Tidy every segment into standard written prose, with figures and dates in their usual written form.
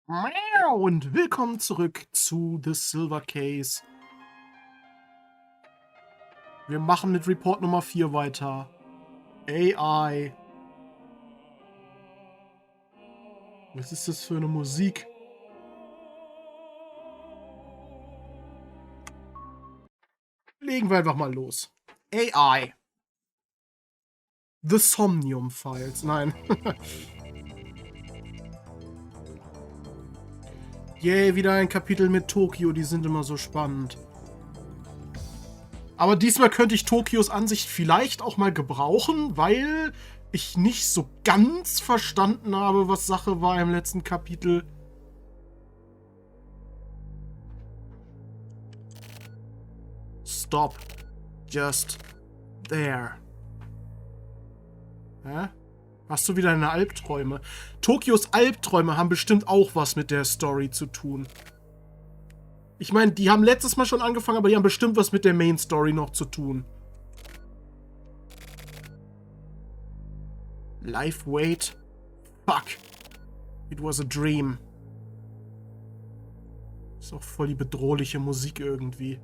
Miau und willkommen zurück zu The Silver Case. Wir machen mit Report Nummer 4 weiter. AI. Was ist das für eine Musik? Legen wir einfach mal los. AI. The Somnium Files. Nein. Yay, wieder ein Kapitel mit Tokio. Die sind immer so spannend. Aber diesmal könnte ich Tokios Ansicht vielleicht auch mal gebrauchen, weil ich nicht so ganz verstanden habe, was Sache war im letzten Kapitel. Stop. Just there. Hä? Hast du wieder deine Albträume? Tokios Albträume haben bestimmt auch was mit der Story zu tun. Ich meine, die haben letztes Mal schon angefangen, aber die haben bestimmt was mit der Main Story noch zu tun. Life wait. Fuck. It was a dream. Ist auch voll die bedrohliche Musik irgendwie.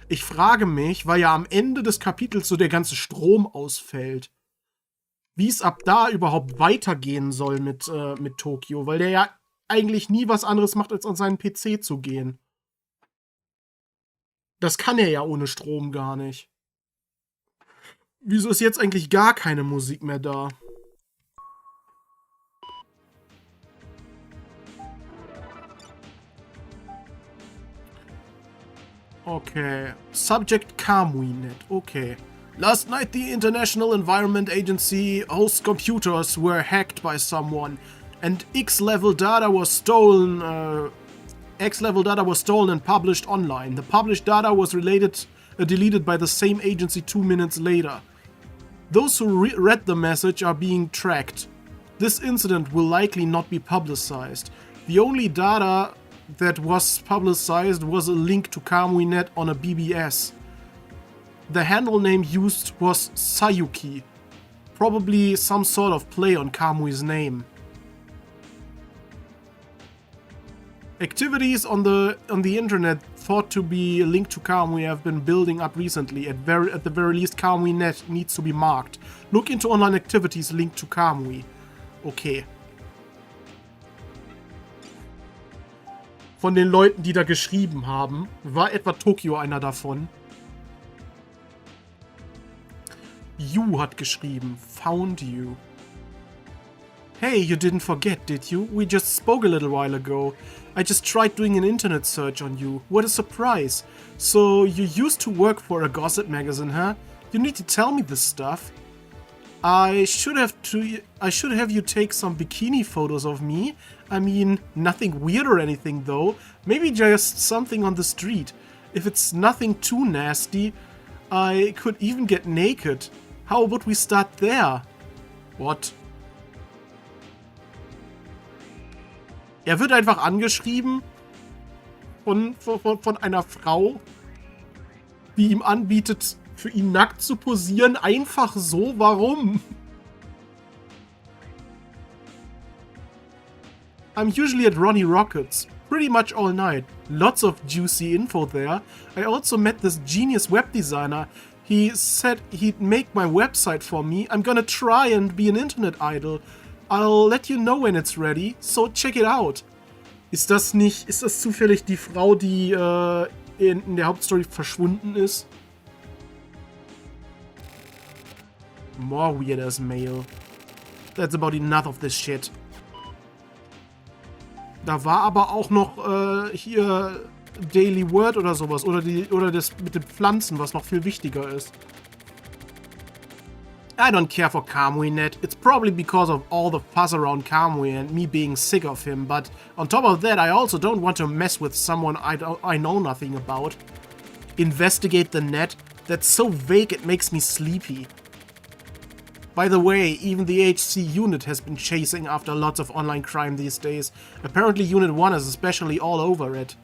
Ich frage mich, weil ja am Ende des Kapitels so der ganze Strom ausfällt, wie es ab da überhaupt weitergehen soll mit Tokio, weil der ja eigentlich nie was anderes macht, als an seinen PC zu gehen. Das kann er ja ohne Strom gar nicht. Wieso ist jetzt eigentlich gar keine Musik mehr da? Okay. Subject Kamuinet. Okay. Last night the International Environment Agency hosts computers were hacked by someone and X-level data was stolen and published online. The published data was deleted by the same agency 2 minutes later. Those who read the message are being tracked. This incident will likely not be publicized. The only data that was publicized was a link to Kamuinet on a BBS. The handle name used was Sayuki, probably some sort of play on Kamui's name. Activities on the internet thought to be linked to Kamui have been building up recently. At the very least, Kamuinet needs to be marked. Look into online activities linked to Kamui. Okay. Von den Leuten, die da geschrieben haben, war etwa Tokio einer davon. You hat geschrieben. Found you. Hey, you didn't forget, did you? We just spoke a little while ago. I just tried doing an internet search on you. What a surprise. So, you used to work for a gossip magazine, huh? You need to tell me this stuff. I should have you take some bikini photos of me. I mean, nothing weird or anything though. Maybe just something on the street. If it's nothing too nasty, I could even get naked. How about we start there? What? Er wird einfach angeschrieben von einer Frau, die ihm anbietet, für ihn nackt zu posieren. Einfach so, warum? I'm usually at Ronnie Rockets, pretty much all night. Lots of juicy info there. I also met this genius web designer. He said he'd make my website for me. I'm gonna try and be an internet idol. I'll let you know when it's ready, so check it out. Ist das zufällig die Frau, die in der Hauptstory verschwunden ist? More weird as mail. That's about enough of this shit. Da war aber auch noch hier Daily Word oder sowas. Oder das mit den Pflanzen, was noch viel wichtiger ist. I don't care for Kamuinet. It's probably because of all the fuss around Kamui and me being sick of him, but on top of that, I also don't want to mess with someone I know nothing about. Investigate the net? That's so vague it makes me sleepy. By the way, even the HC unit has been chasing after lots of online crime these days. Apparently Unit 1 is especially all over it.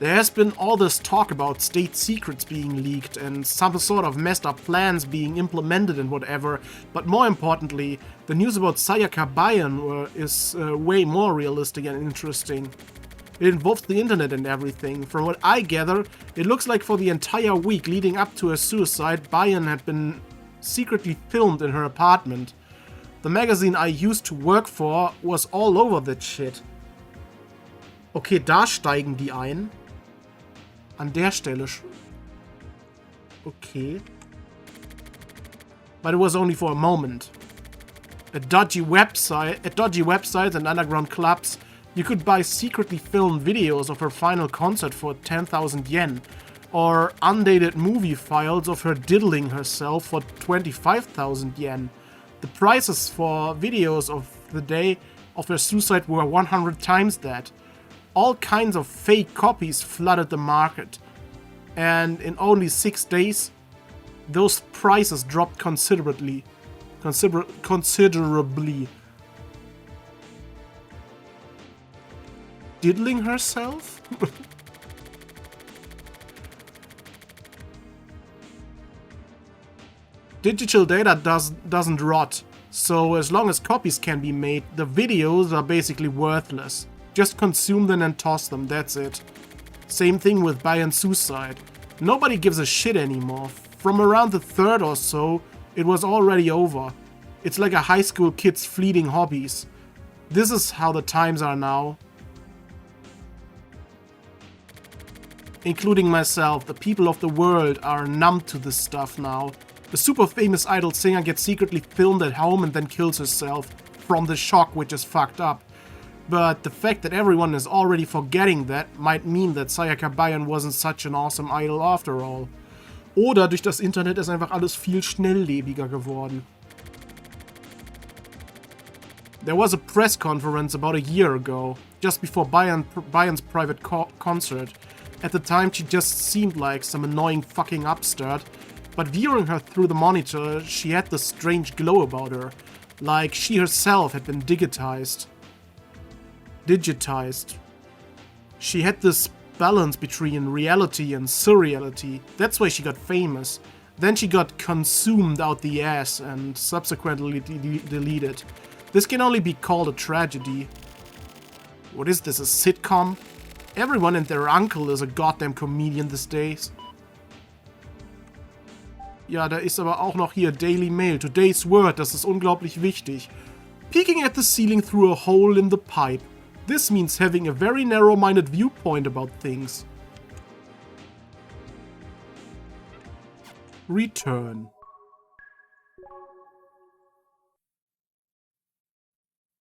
There has been all this talk about state secrets being leaked and some sort of messed up plans being implemented and whatever, but more importantly, the news about Sayaka Bayan is way more realistic and interesting. It involves the internet and everything. From what I gather, it looks like for the entire week leading up to her suicide, Bayan had been secretly filmed in her apartment. The magazine I used to work for was all over that shit. Okay, da steigen die ein. An der Stelle. Okay. But it was only for a moment. At dodgy websites and underground clubs, you could buy secretly filmed videos of her final concert for 10,000 yen, or undated movie files of her diddling herself for 25,000 yen. The prices for videos of the day of her suicide were 100 times that. All kinds of fake copies flooded the market, and in only 6 days, those prices dropped considerably. Diddling herself? Digital data doesn't rot, so as long as copies can be made, the videos are basically worthless. Just consume them and toss them, that's it. Same thing with Bayan's suicide. Nobody gives a shit anymore. From around the third or so, it was already over. It's like a high school kid's fleeting hobbies. This is how the times are now. Including myself, the people of the world are numb to this stuff now. The super famous idol singer gets secretly filmed at home and then kills herself from the shock, which is fucked up. But the fact that everyone is already forgetting that might mean that Sayaka Bayan wasn't such an awesome idol after all. Oder durch das Internet ist einfach alles viel schnelllebiger geworden. There was a press conference about a year ago, just before Bayan's private concert. At the time she just seemed like some annoying fucking upstart, but viewing her through the monitor, she had this strange glow about her, like she herself had been digitized. She had this balance between reality and surreality. That's why she got famous. Then she got consumed out the ass and subsequently deleted. This can only be called a tragedy. What is this, a sitcom? Everyone and their uncle is a goddamn comedian these days. Ja, da ist aber auch noch hier Daily Mail. Today's Word, das ist unglaublich wichtig. Peeking at the ceiling through a hole in the pipe. This means having a very narrow-minded viewpoint about things. Return.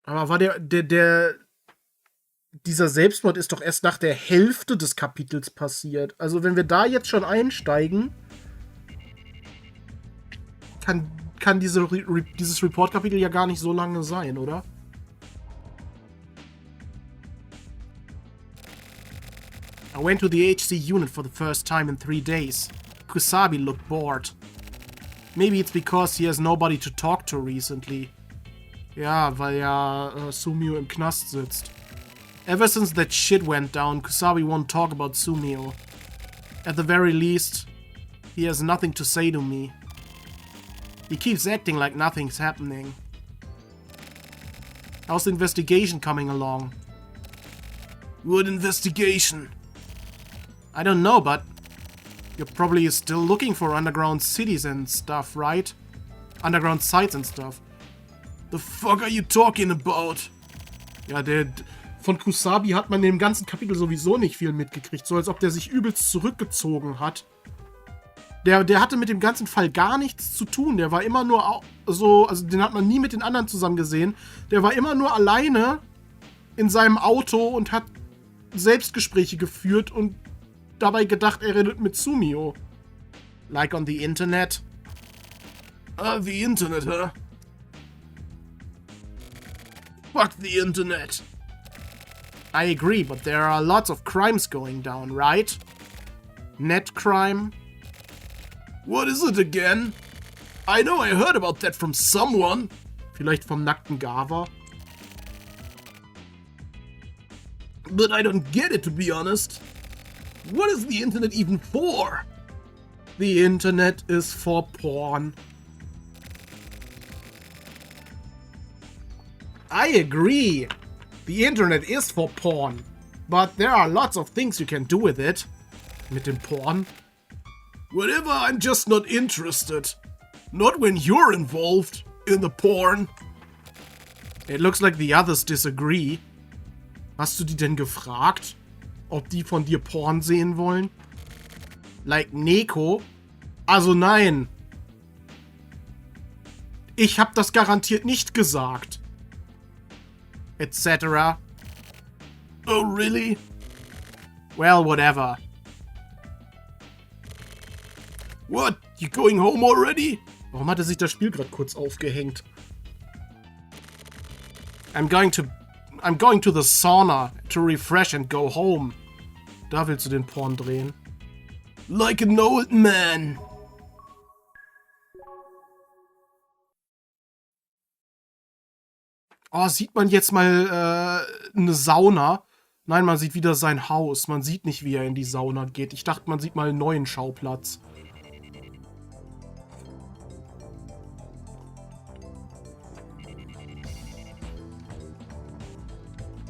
Aber war dieser Selbstmord ist doch erst nach der Hälfte des Kapitels passiert. Also wenn wir da jetzt schon einsteigen, kann dieses Report-Kapitel ja gar nicht so lange sein, oder? I went to the ASCII unit for the first time in 3 days. Kusabi looked bored. Maybe it's because he has nobody to talk to recently. Ja, weil ja Sumio im Knast sitzt. Ever since that shit went down, Kusabi won't talk about Sumio. At the very least, he has nothing to say to me. He keeps acting like nothing's happening. How's the investigation coming along? What investigation? I don't know, but you're probably still looking for underground cities and stuff, right? Underground sites and stuff. The fuck are you talking about? Ja, von Kusabi hat man in dem ganzen Kapitel sowieso nicht viel mitgekriegt. So als ob der sich übelst zurückgezogen hat. Der hatte mit dem ganzen Fall gar nichts zu tun. Der war immer nur so, also den hat man nie mit den anderen zusammen gesehen. Der war immer nur alleine in seinem Auto und hat Selbstgespräche geführt und dabei gedacht, er redet mit Sumio. Like on the internet. The internet, huh? Fuck the internet. I agree, but there are lots of crimes going down, right? Net crime? What is it again? I know I heard about that from someone. Vielleicht vom nackten Gava? But I don't get it, to be honest. What is the internet even for? The internet is for porn. I agree. The internet is for porn. But there are lots of things you can do with it. Mit dem Porn. Whatever, I'm just not interested. Not when you're involved in the porn. It looks like the others disagree. Hast du die denn gefragt, ob die von dir Porn sehen wollen? Like Neko? Also nein. Ich hab das garantiert nicht gesagt. Etc. Oh, really? Well, whatever. What? You going home already? Warum hatte sich das Spiel gerade kurz aufgehängt? I'm going to the sauna to refresh and go home. Da willst du den Porn drehen. Like an old man. Oh, sieht man jetzt mal eine Sauna? Nein, man sieht wieder sein Haus. Man sieht nicht, wie er in die Sauna geht. Ich dachte, man sieht mal einen neuen Schauplatz.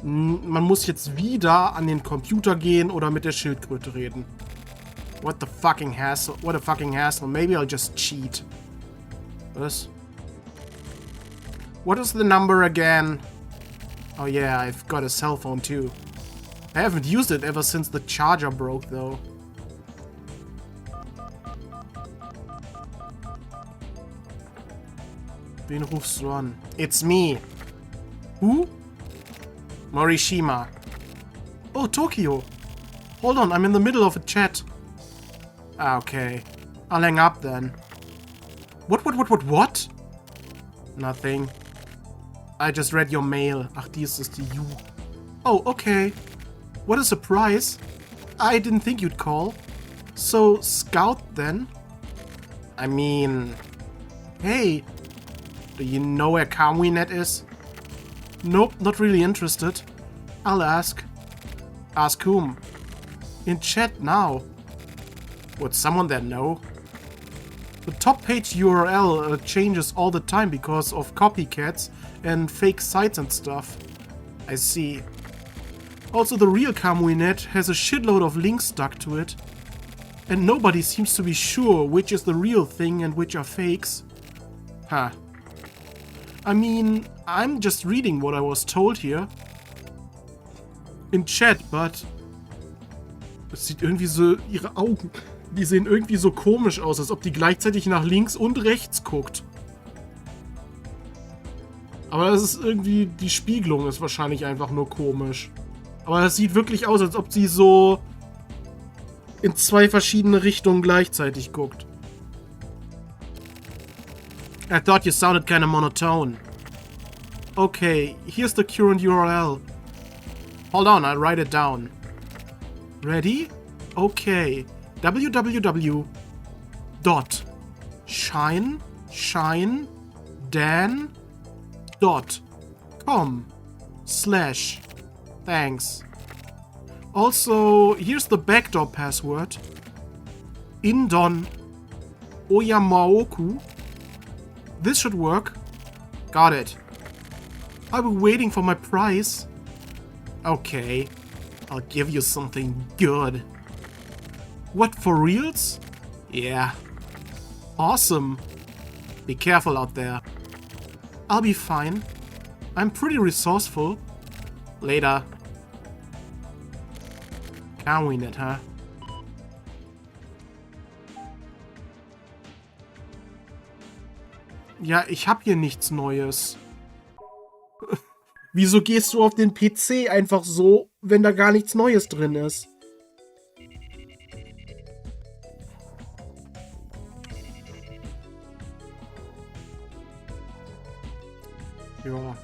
Man muss jetzt wieder an den Computer gehen oder mit der Schildkröte reden. What the fucking hassle? What a fucking hassle. Maybe I'll just cheat. Was? What is the number again? Oh yeah, I've got a cell phone too. I haven't used it ever since the charger broke though. Wen rufst du an? It's me. Who? Morishima. Oh, Tokyo. Hold on, I'm in the middle of a chat. Okay. I'll hang up then. What? Nothing. I just read your mail. Ach, dies ist die You. Oh, okay. What a surprise. I didn't think you'd call. So, Scout then? I mean... Hey. Do you know where Kamui.net is? Nope, not really interested. I'll ask. Ask whom? In chat now. Would someone there know? The top page URL changes all the time because of copycats and fake sites and stuff. I see. Also, the real Kamui.net has a shitload of links stuck to it. And nobody seems to be sure which is the real thing and which are fakes. Huh. I mean, I'm just reading what I was told here. In chat, but... Es sieht irgendwie so... Ihre Augen, die sehen irgendwie so komisch aus, als ob die gleichzeitig nach links und rechts guckt. Aber das ist irgendwie... Die Spiegelung ist wahrscheinlich einfach nur komisch. Aber das sieht wirklich aus, als ob sie so... in zwei verschiedene Richtungen gleichzeitig guckt. I thought you sounded kinda monotone. Okay, here's the current URL. Hold on, I'll write it down. Ready? Okay. www.shinedan.com/. Thanks. Also, here's the backdoor password. Indon Oyamaoku. This should work. Got it. I'll be waiting for my prize. Okay. I'll give you something good. What, for reals? Yeah. Awesome. Be careful out there. I'll be fine. I'm pretty resourceful. Later. Kamui.net, huh? Ja, ich hab hier nichts Neues. Wieso gehst du auf den PC einfach so, wenn da gar nichts Neues drin ist? Ja.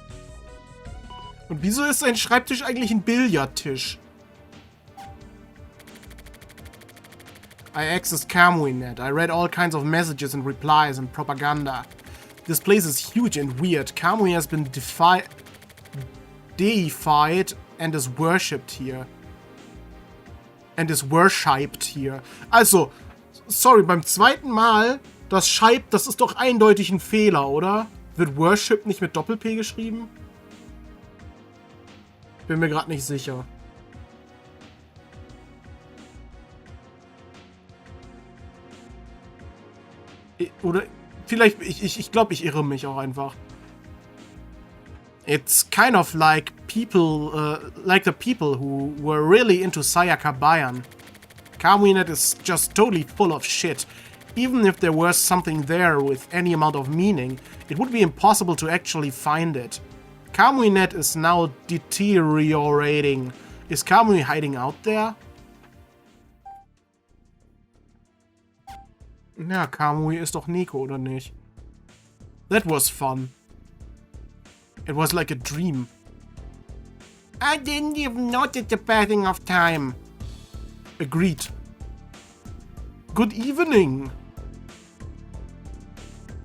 Und wieso ist sein Schreibtisch eigentlich ein Billardtisch? I accessed Kamui.net. I read all kinds of messages and replies and propaganda. This place is huge and weird. Kamui has been deified and is worshipped here. and is worshipped hier. Also, sorry, beim zweiten Mal, das Scheib, das ist doch eindeutig ein Fehler, oder? Wird worship nicht mit Doppel-P geschrieben? Bin mir gerade nicht sicher. Oder vielleicht, ich glaube, ich irre mich auch einfach. It's kind of like people, like the people who were really into Sayaka Bayan. Kamuinet is just totally full of shit. Even if there was something there with any amount of meaning, it would be impossible to actually find it. Kamuinet is now deteriorating. Is Kamui hiding out there? Ja, Kamui ist doch Nico, oder nicht? That was fun. It was like a dream. I didn't even notice the passing of time. Agreed. Good evening.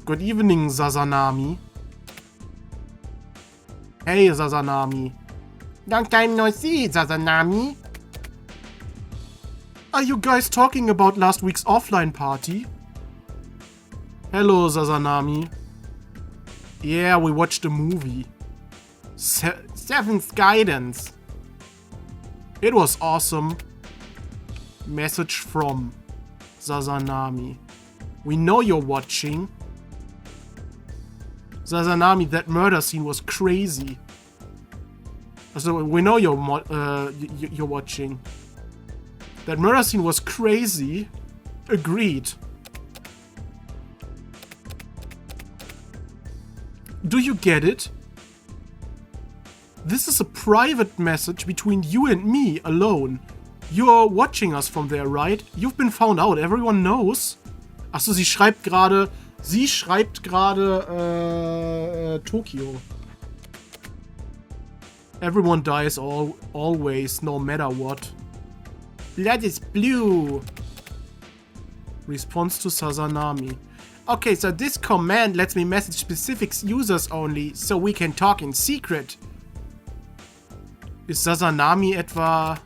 Good evening, Sazanami. Hey, Sazanami. Long time no see, Sazanami. Are you guys talking about last week's offline party? Hello, Sazanami. Yeah, we watched a movie. Seventh Guidance. It was awesome. Message from Sazanami. We know you're watching. Sazanami, that murder scene was crazy. So we know you're watching. That murder scene was crazy. Agreed. Do you get it? This is a private message between you and me alone. You're watching us from there, right? You've been found out. Everyone knows. Achso, sie schreibt gerade Tokio. Everyone dies always, no matter what. Blood is blue. Response to Sazanami. Okay, so this command lets me message specific users only, so we can talk in secret. Ist Sazanami etwa...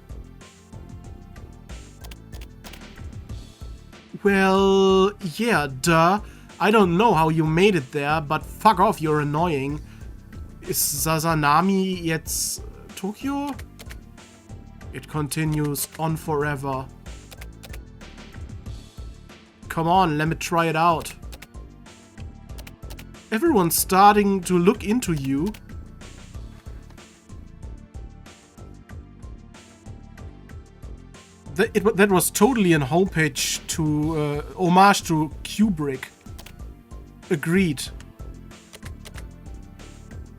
Well, yeah, duh. I don't know how you made it there, but fuck off, you're annoying. Ist Sazanami jetzt Tokio? It continues on forever. Come on, let me try it out. Everyone's starting to look into you. That was totally a homepage to homage to Kubrick. Agreed.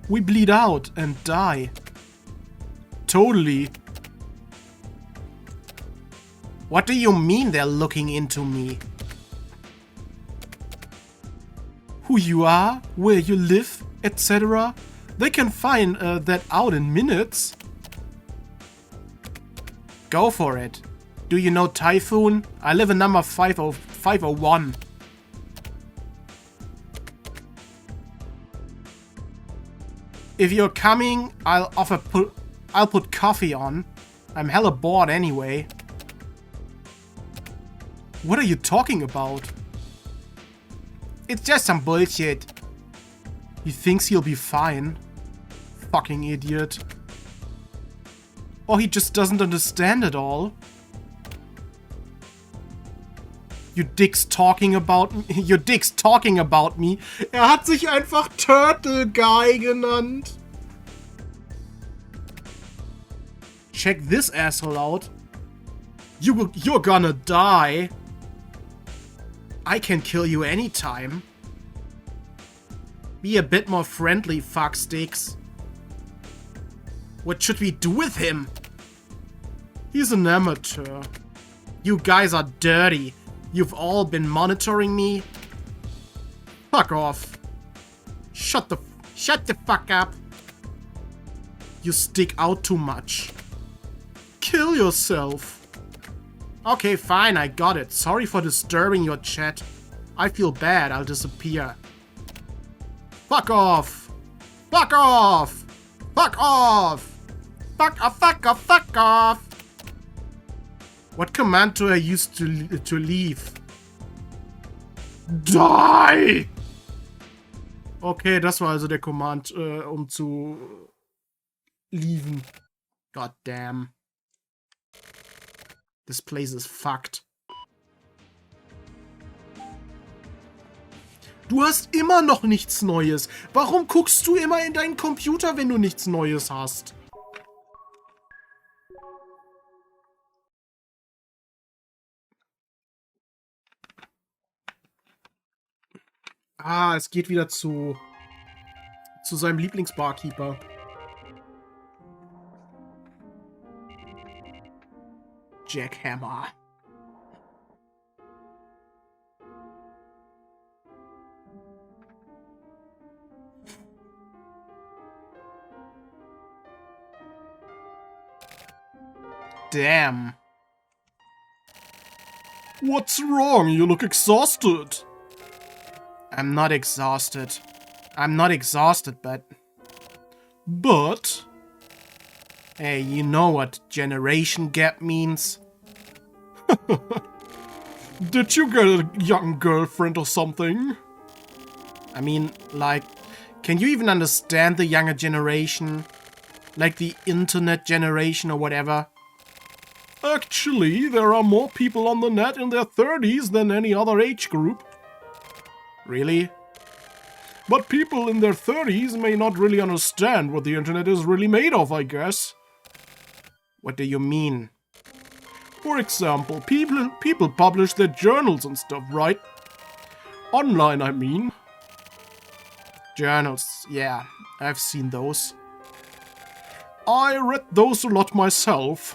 We bleed out and die. Totally. What do you mean they're looking into me? Who you are, where you live, etc. They can find that out in minutes. Go for it. Do you know Typhoon? I live in number 501. If you're coming, I'll put coffee on. I'm hella bored anyway. What are you talking about? It's just some bullshit. He thinks he'll be fine. Fucking idiot. Or he just doesn't understand at all. Your dick's talking about me. Your dick's talking about me. Hat sich einfach Turtle Guy genannt. Check this asshole out. You're gonna die. I can kill you anytime. Be a bit more friendly, fucksticks. What should we do with him? He's an amateur. You guys are dirty. You've all been monitoring me. Fuck off. Shut the fuck up. You stick out too much. Kill yourself. Okay, fine, I got it. Sorry for disturbing your chat. I feel bad, I'll disappear. Fuck off! Fuck off! Fuck off! Fuck off, fuck off, fuck off! What command do I use to leave? Die! Okay, das war also der Command, um zu leaven. God damn. This place is fucked. Du hast immer noch nichts Neues. Warum guckst du immer in deinen Computer, wenn du nichts Neues hast? Ah, es geht wieder zu seinem Lieblingsbarkeeper. Jackhammer. Damn. What's wrong? You look exhausted. I'm not exhausted. I'm not exhausted, but... But? Hey, you know what generation gap means? Did you get a young girlfriend or something? I mean, like, can you even understand the younger generation? Like the internet generation or whatever? Actually, there are more people on the net in their 30s than any other age group. Really? But people in their 30s may not really understand what the internet is really made of, I guess. What do you mean? For example, people publish their journals and stuff, right? Online, I mean. Journals, yeah, I've seen those. I read those a lot myself.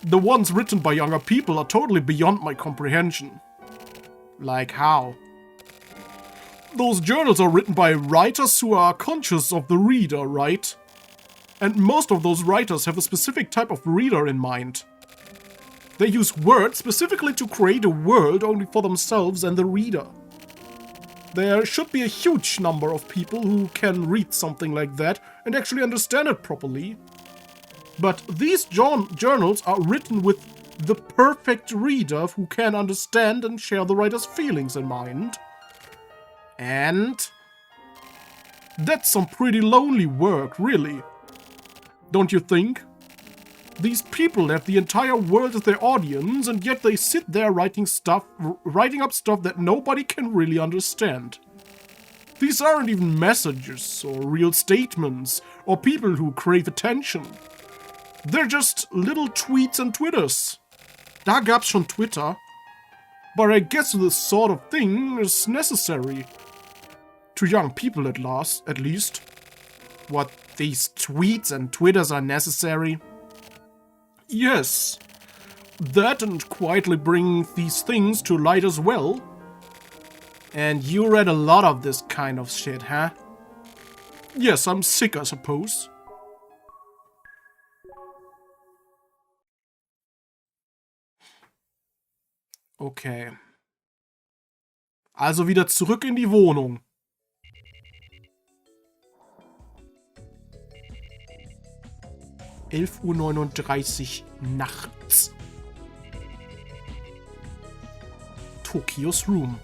The ones written by younger people are totally beyond my comprehension. Like how? Those journals are written by writers who are conscious of the reader, right? And most of those writers have a specific type of reader in mind. They use words specifically to create a world only for themselves and the reader. There should be a huge number of people who can read something like that and actually understand it properly. But these journals are written with the perfect reader who can understand and share the writer's feelings in mind. And that's some pretty lonely work, really. Don't you think? These people have the entire world as their audience, and yet they sit there writing up stuff that nobody can really understand. These aren't even messages, or real statements, or people who crave attention. They're just little tweets and twitters. Da gab's schon Twitter. But I guess this sort of thing is necessary. To young people at least. What, these tweets and twitters are necessary? Yes. That and quietly bring these things to light as well. And you read a lot of this kind of shit, huh? Yes, I'm sick, I suppose. Okay. Also wieder zurück in die Wohnung. (11:39 Uhr nachts. Tokios Room.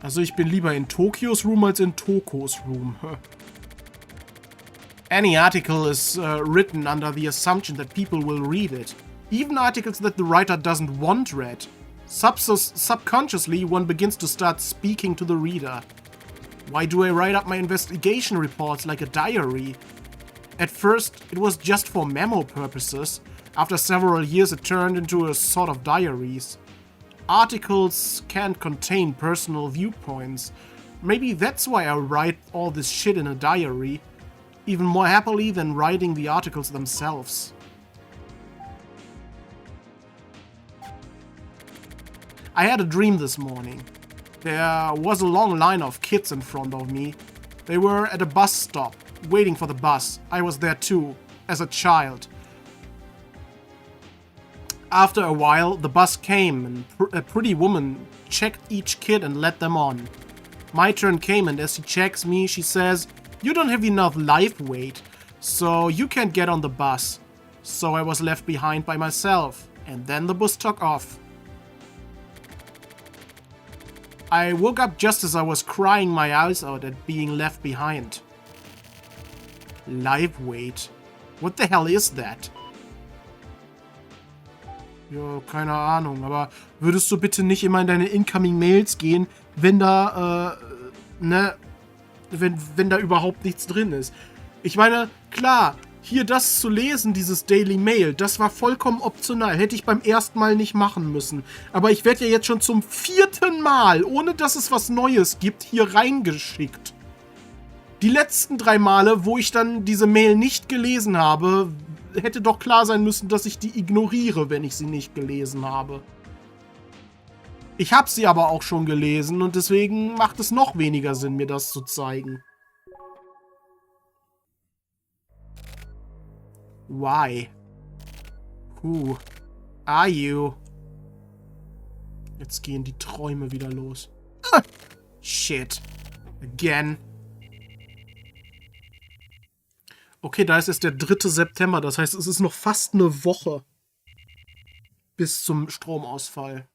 Also ich bin lieber in Tokios Room als in Tokos Room. Any article is written under the assumption that people will read it. Even articles that the writer doesn't want read. Subconsciously, one begins to start speaking to the reader. Why do I write up my investigation reports like a diary? At first, it was just for memo purposes. After several years, it turned into a sort of diaries. Articles can't contain personal viewpoints. Maybe that's why I write all this shit in a diary. Even more happily than writing the articles themselves. I had a dream this morning. There was a long line of kids in front of me. They were at a bus stop, waiting for the bus. I was there too, as a child. After a while, the bus came and a pretty woman checked each kid and let them on. My turn came, and as she checks me, she says, "You don't have enough life weight, so you can't get on the bus." So I was left behind by myself. And then the bus took off. I woke up just as I was crying my eyes out at being left behind. Live weight. What the hell is that? Ja, keine Ahnung, aber würdest du bitte nicht immer in deine Incoming Mails gehen, wenn da, wenn da überhaupt nichts drin ist? Ich meine, klar, hier das zu lesen, dieses Daily Mail, das war vollkommen optional. Hätte ich beim ersten Mal nicht machen müssen. Aber ich werde ja jetzt schon zum 4. Mal, ohne dass es was Neues gibt, hier reingeschickt. Die letzten 3 Male, wo ich dann diese Mail nicht gelesen habe, hätte doch klar sein müssen, dass ich die ignoriere, wenn ich sie nicht gelesen habe. Ich habe sie aber auch schon gelesen und deswegen macht es noch weniger Sinn, mir das zu zeigen. Why? Who are you? Jetzt gehen die Träume wieder los. Ah, shit. Again. Okay, da ist jetzt der 3. September. Das heißt, es ist noch fast eine Woche bis zum Stromausfall.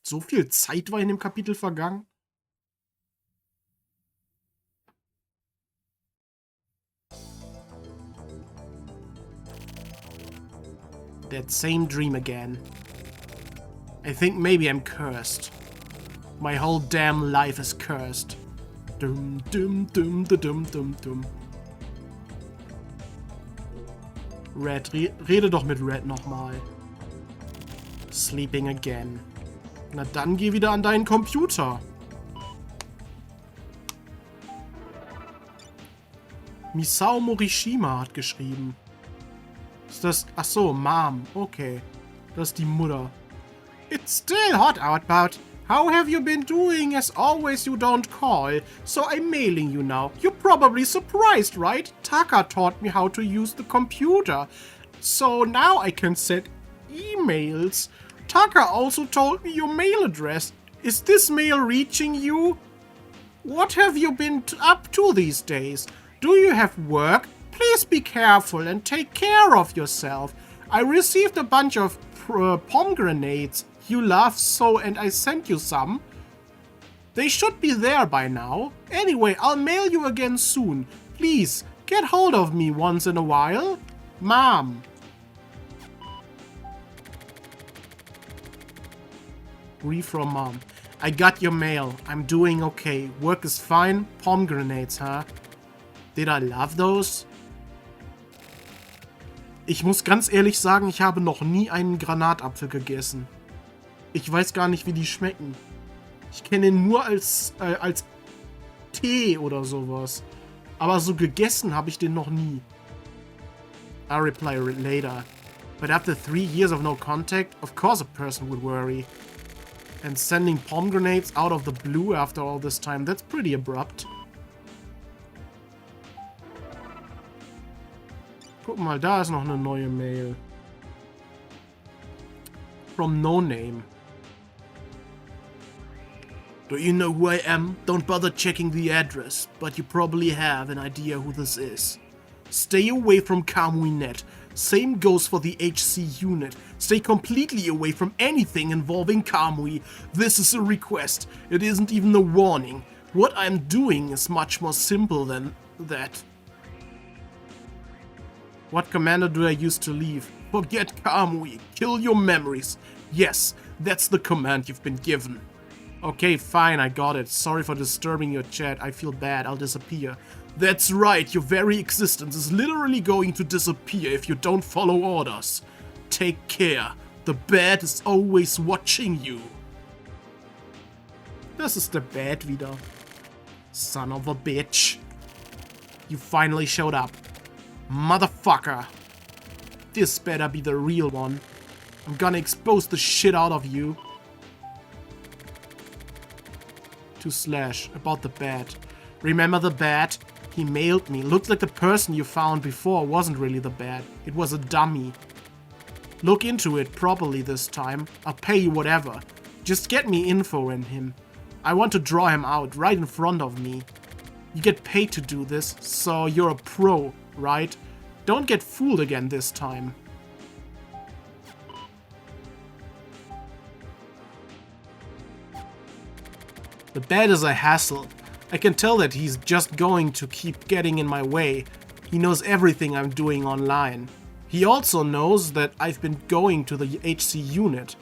So viel Zeit war in dem Kapitel vergangen. That same dream again. I think maybe I'm cursed. My whole damn life is cursed. Dum dum dum dum dum dum. Red, rede doch mit Red nochmal. Sleeping again. Na dann geh wieder an deinen Computer. Misao Morishima hat geschrieben. Ist das... Ach so, Mom. Okay. Das ist die Mutter. It's still hot out, but how have you been doing? As always, you don't call. So I'm mailing you now. You're probably surprised, right? Taka taught me how to use the computer. So now I can send emails. Taka also told me your mail address. Is this mail reaching you? What have you been up to these days? Do you have work? Please be careful and take care of yourself. I received a bunch of pomegranates you love so and I sent you some. They should be there by now. Anyway, I'll mail you again soon. Please, get hold of me once in a while. Mom. Read from Mom. I got your mail. I'm doing okay. Work is fine. Pomegranates, huh? Did I love those? Ich muss ganz ehrlich sagen, ich habe noch nie einen Granatapfel gegessen. Ich weiß gar nicht, wie die schmecken. Ich kenne ihn nur als Tee oder sowas. Aber so gegessen habe ich den noch nie. I'll reply later. But after 3 years of no contact, of course a person would worry. And sending pomegranates out of the blue after all this time, that's pretty abrupt. Guck mal, da ist noch eine neue Mail. From No Name. Do you know who I am? Don't bother checking the address, but you probably have an idea who this is. Stay away from Kamui.net. Same goes for the HC unit. Stay completely away from anything involving Kamui. This is a request. It isn't even a warning. What I'm doing is much more simple than that. What commander do I use to leave? Forget Kamui. Kill your memories. Yes, that's the command you've been given. Okay, fine, I got it. Sorry for disturbing your chat. I feel bad. I'll disappear. That's right, your very existence is literally going to disappear if you don't follow orders. Take care. The Bat is always watching you. Das ist der Bat wieder. Son of a bitch. You finally showed up. Motherfucker. This better be the real one. I'm gonna expose the shit out of you. To Slash, about the Bat. Remember the Bat? He mailed me. Looked like the person you found before wasn't really the Bat. It was a dummy. Look into it properly this time. I'll pay you whatever. Just get me info on him. I want to draw him out right in front of me. You get paid to do this, so you're a pro, right? Don't get fooled again this time. The bed is a hassle. I can tell that he's just going to keep getting in my way. He knows everything I'm doing online. He also knows that I've been going to the HC unit.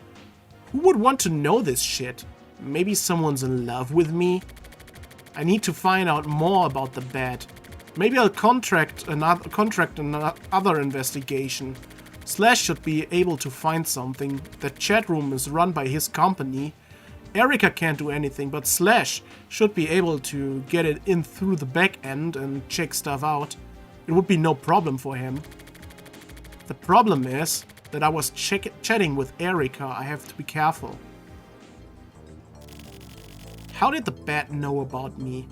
Who would want to know this shit? Maybe someone's in love with me? I need to find out more about the bed. Maybe I'll contract another investigation. Slash should be able to find something. The chat room is run by his company. Erica can't do anything, but Slash should be able to get it in through the back end and check stuff out. It would be no problem for him. The problem is that I was chatting with Erica. I have to be careful. How did the bat know about me?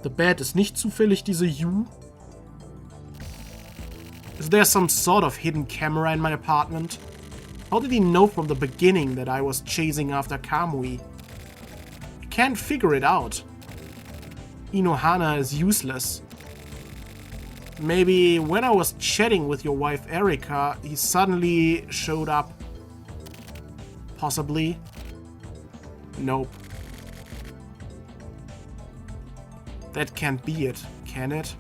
The bat ist nicht zufällig diese You? Is there some sort of hidden camera in my apartment? How did he know from the beginning that I was chasing after Kamui? I can't figure it out. Inohana is useless. Maybe when I was chatting with your wife Erica, he suddenly showed up. Possibly. Nope. That can't be it, can it?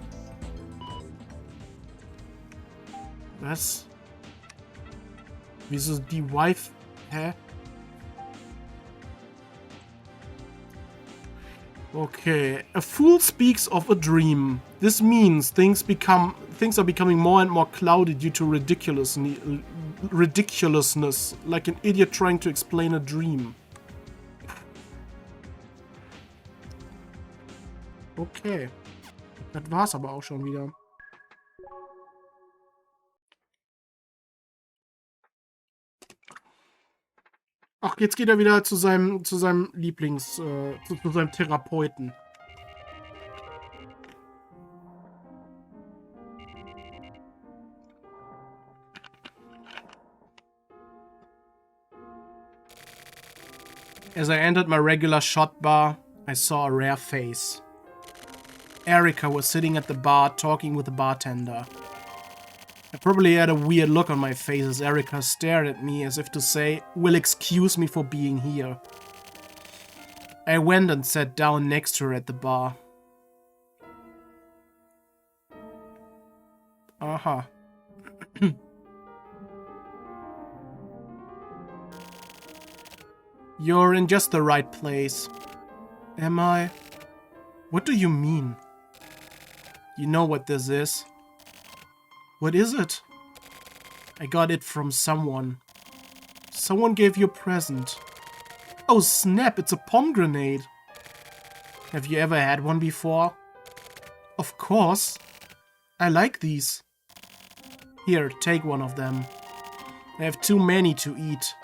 Was? Wieso die Wife? Hä? Okay. A fool speaks of a dream. This means things are becoming more and more cloudy due to ridiculousness, like an idiot trying to explain a dream. Okay. Das war's aber auch schon wieder. Ach, jetzt geht er wieder zu seinem Lieblings... zu seinem Therapeuten. As I entered my regular shot bar, I saw a rare face. Erica was sitting at the bar talking with the bartender. I probably had a weird look on my face as Erica stared at me as if to say, "Will excuse me for being here." I went and sat down next to her at the bar. Aha. You're in just the right place. Am I? What do you mean? You know what this is? What is it? I got it from someone. Someone gave you a present. Oh snap, it's a pomegranate. Have you ever had one before? Of course. I like these. Here, take one of them. I have too many to eat.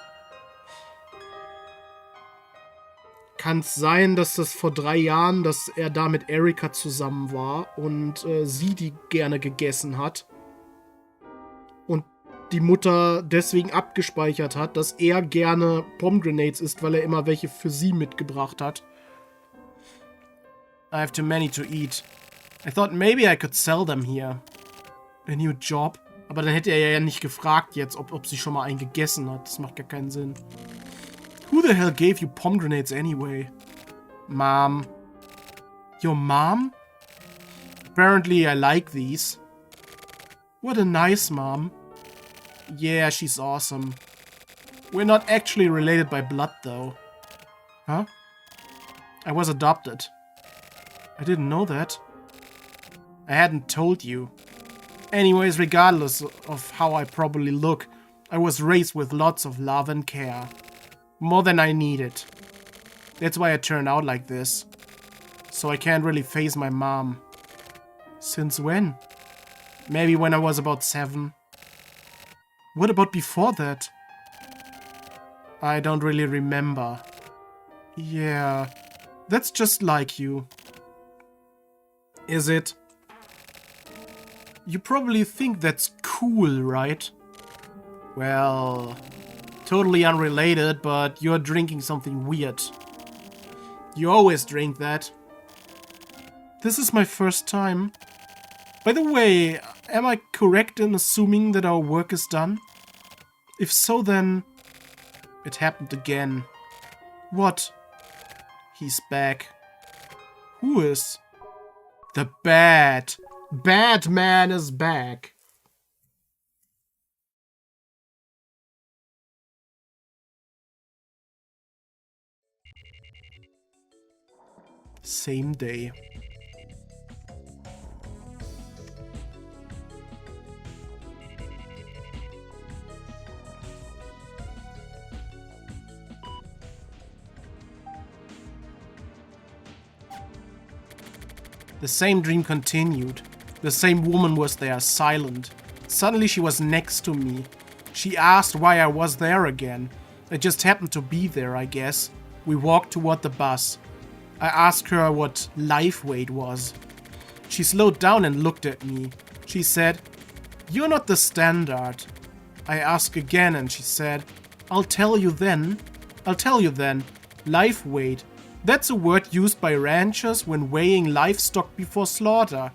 Kann es sein, dass das vor 3 Jahren, dass er da mit Erica zusammen war und sie die gerne gegessen hat? Und die Mutter deswegen abgespeichert hat, dass er gerne Pomegranates isst, weil er immer welche für sie mitgebracht hat. I have too many to eat. I thought maybe I could sell them here. A new job? Aber dann hätte er ja nicht gefragt jetzt, ob sie schon mal einen gegessen hat. Das macht gar keinen Sinn. Who the hell gave you pomegranates anyway? Mom. Your mom? Apparently I like these. What a nice mom. Yeah, she's awesome. We're not actually related by blood though. Huh? I was adopted. I didn't know that. I hadn't told you. Anyways, regardless of how I probably look, I was raised with lots of love and care. More than I needed. That's why I turned out like this. So I can't really face my mom. Since when? Maybe when I was about 7. What about before that? I don't really remember. Yeah, that's just like you. Is it? You probably think that's cool, right? Well, totally unrelated, but you're drinking something weird. You always drink that. This is my first time. By the way, am I correct in assuming that our work is done? If so, then... It happened again. What? He's back. Who is? The Bat. Batman is back. Same day. The same dream continued. The same woman was there, silent. Suddenly she was next to me. She asked why I was there again. I just happened to be there, I guess. We walked toward the bus. I asked her what life weight was. She slowed down and looked at me. She said, "You're not the standard." I asked again and she said, I'll tell you then. Life weight. That's a word used by ranchers when weighing livestock before slaughter.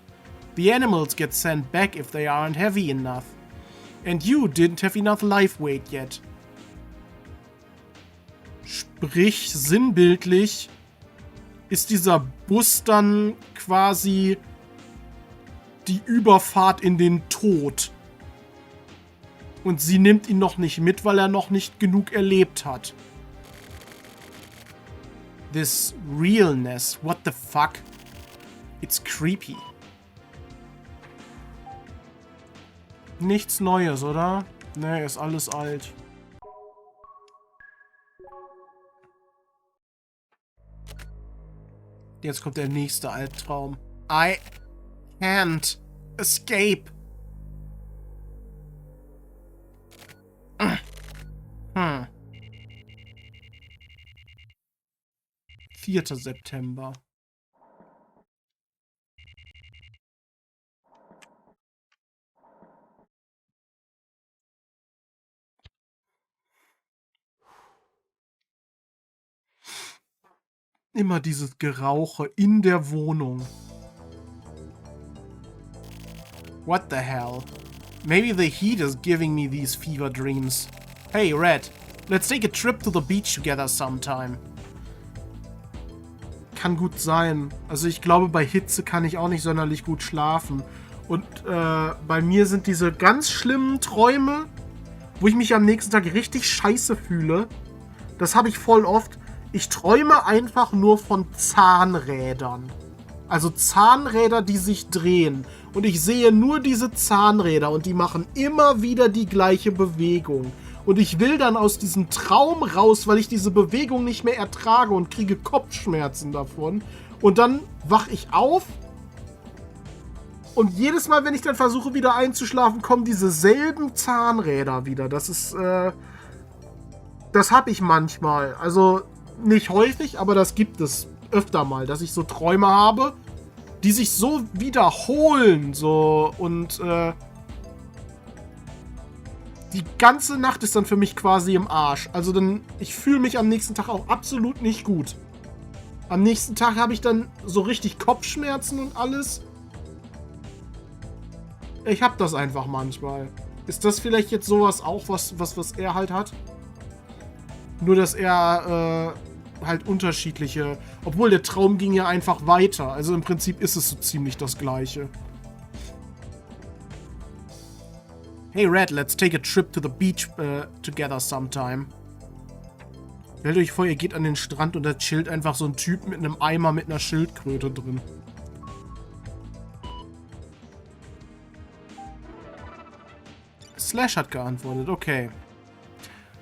The animals get sent back if they aren't heavy enough. And you didn't have enough life weight yet. Sprich, sinnbildlich ist dieser Bus dann quasi die Überfahrt in den Tod. Und sie nimmt ihn noch nicht mit, weil er noch nicht genug erlebt hat. This realness, what the fuck? It's creepy. Nichts Neues, oder? Ne, ist alles alt. Jetzt kommt der nächste Albtraum. I can't escape. 4. September. Immer dieses Gerauche in der Wohnung. What the hell? Maybe the heat is giving me these fever dreams. Hey, Red, let's take a trip to the beach together sometime. Kann gut sein. Also ich glaube, bei Hitze kann ich auch nicht sonderlich gut schlafen. Und bei mir sind diese ganz schlimmen Träume, wo ich mich am nächsten Tag richtig scheiße fühle. Das habe ich voll oft. Ich träume einfach nur von Zahnrädern. Also Zahnräder, die sich drehen. Und ich sehe nur diese Zahnräder und die machen immer wieder die gleiche Bewegung. Und ich will dann aus diesem Traum raus, weil ich diese Bewegung nicht mehr ertrage und kriege Kopfschmerzen davon. Und dann wach ich auf. Und jedes Mal, wenn ich dann versuche, wieder einzuschlafen, kommen diese selben Zahnräder wieder. Das ist, das habe ich manchmal. Also nicht häufig, aber das gibt es öfter mal, dass ich so Träume habe, die sich so wiederholen, so, und, die ganze Nacht ist dann für mich quasi im Arsch. Also dann, ich fühle mich am nächsten Tag auch absolut nicht gut. Am nächsten Tag habe ich dann so richtig Kopfschmerzen und alles. Ich habe das einfach manchmal. Ist das vielleicht jetzt sowas auch, was er halt hat? Nur, dass er halt unterschiedliche... Obwohl, der Traum ging ja einfach weiter. Also im Prinzip ist es so ziemlich das Gleiche. Hey Red, let's take a trip to the beach together sometime. Stellt euch vor, ihr geht an den Strand und da chillt einfach so ein Typ mit einem Eimer mit einer Schildkröte drin. Slash hat geantwortet, okay.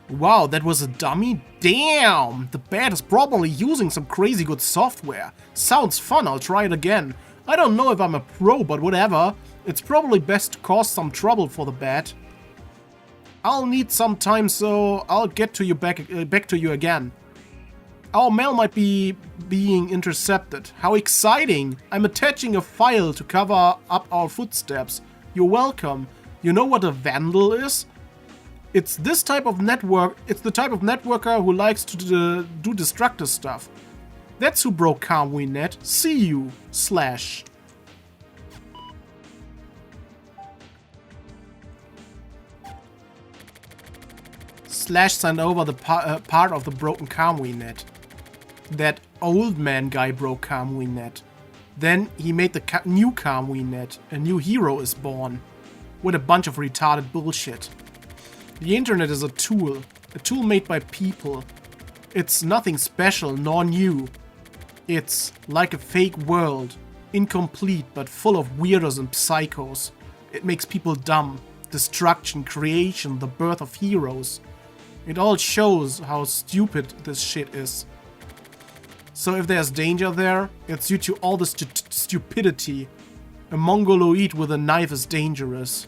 Wow, that was a dummy? Damn! The bat is probably using some crazy good software. Sounds fun, I'll try it again. I don't know if I'm a pro, but whatever. It's probably best to cause some trouble for the bat. I'll need some time, so I'll get to you back to you again. Our mail might be being intercepted. How exciting! I'm attaching a file to cover up our footsteps. You're welcome. You know what a vandal is? It's the type of networker who likes to do destructive stuff. That's who broke CarmWeNet. See you. Slash. Slash sent over the part of the broken CarmWeNet. That old man guy broke CarmWeNet. Then he made the new CarmWeNet. A new hero is born. With a bunch of retarded bullshit. The internet is a tool made by people. It's nothing special nor new. It's like a fake world, incomplete but full of weirdos and psychos. It makes people dumb. Destruction, creation, the birth of heroes. It all shows how stupid this shit is. So if there's danger there, it's due to all the stupidity. A mongoloid with a knife is dangerous.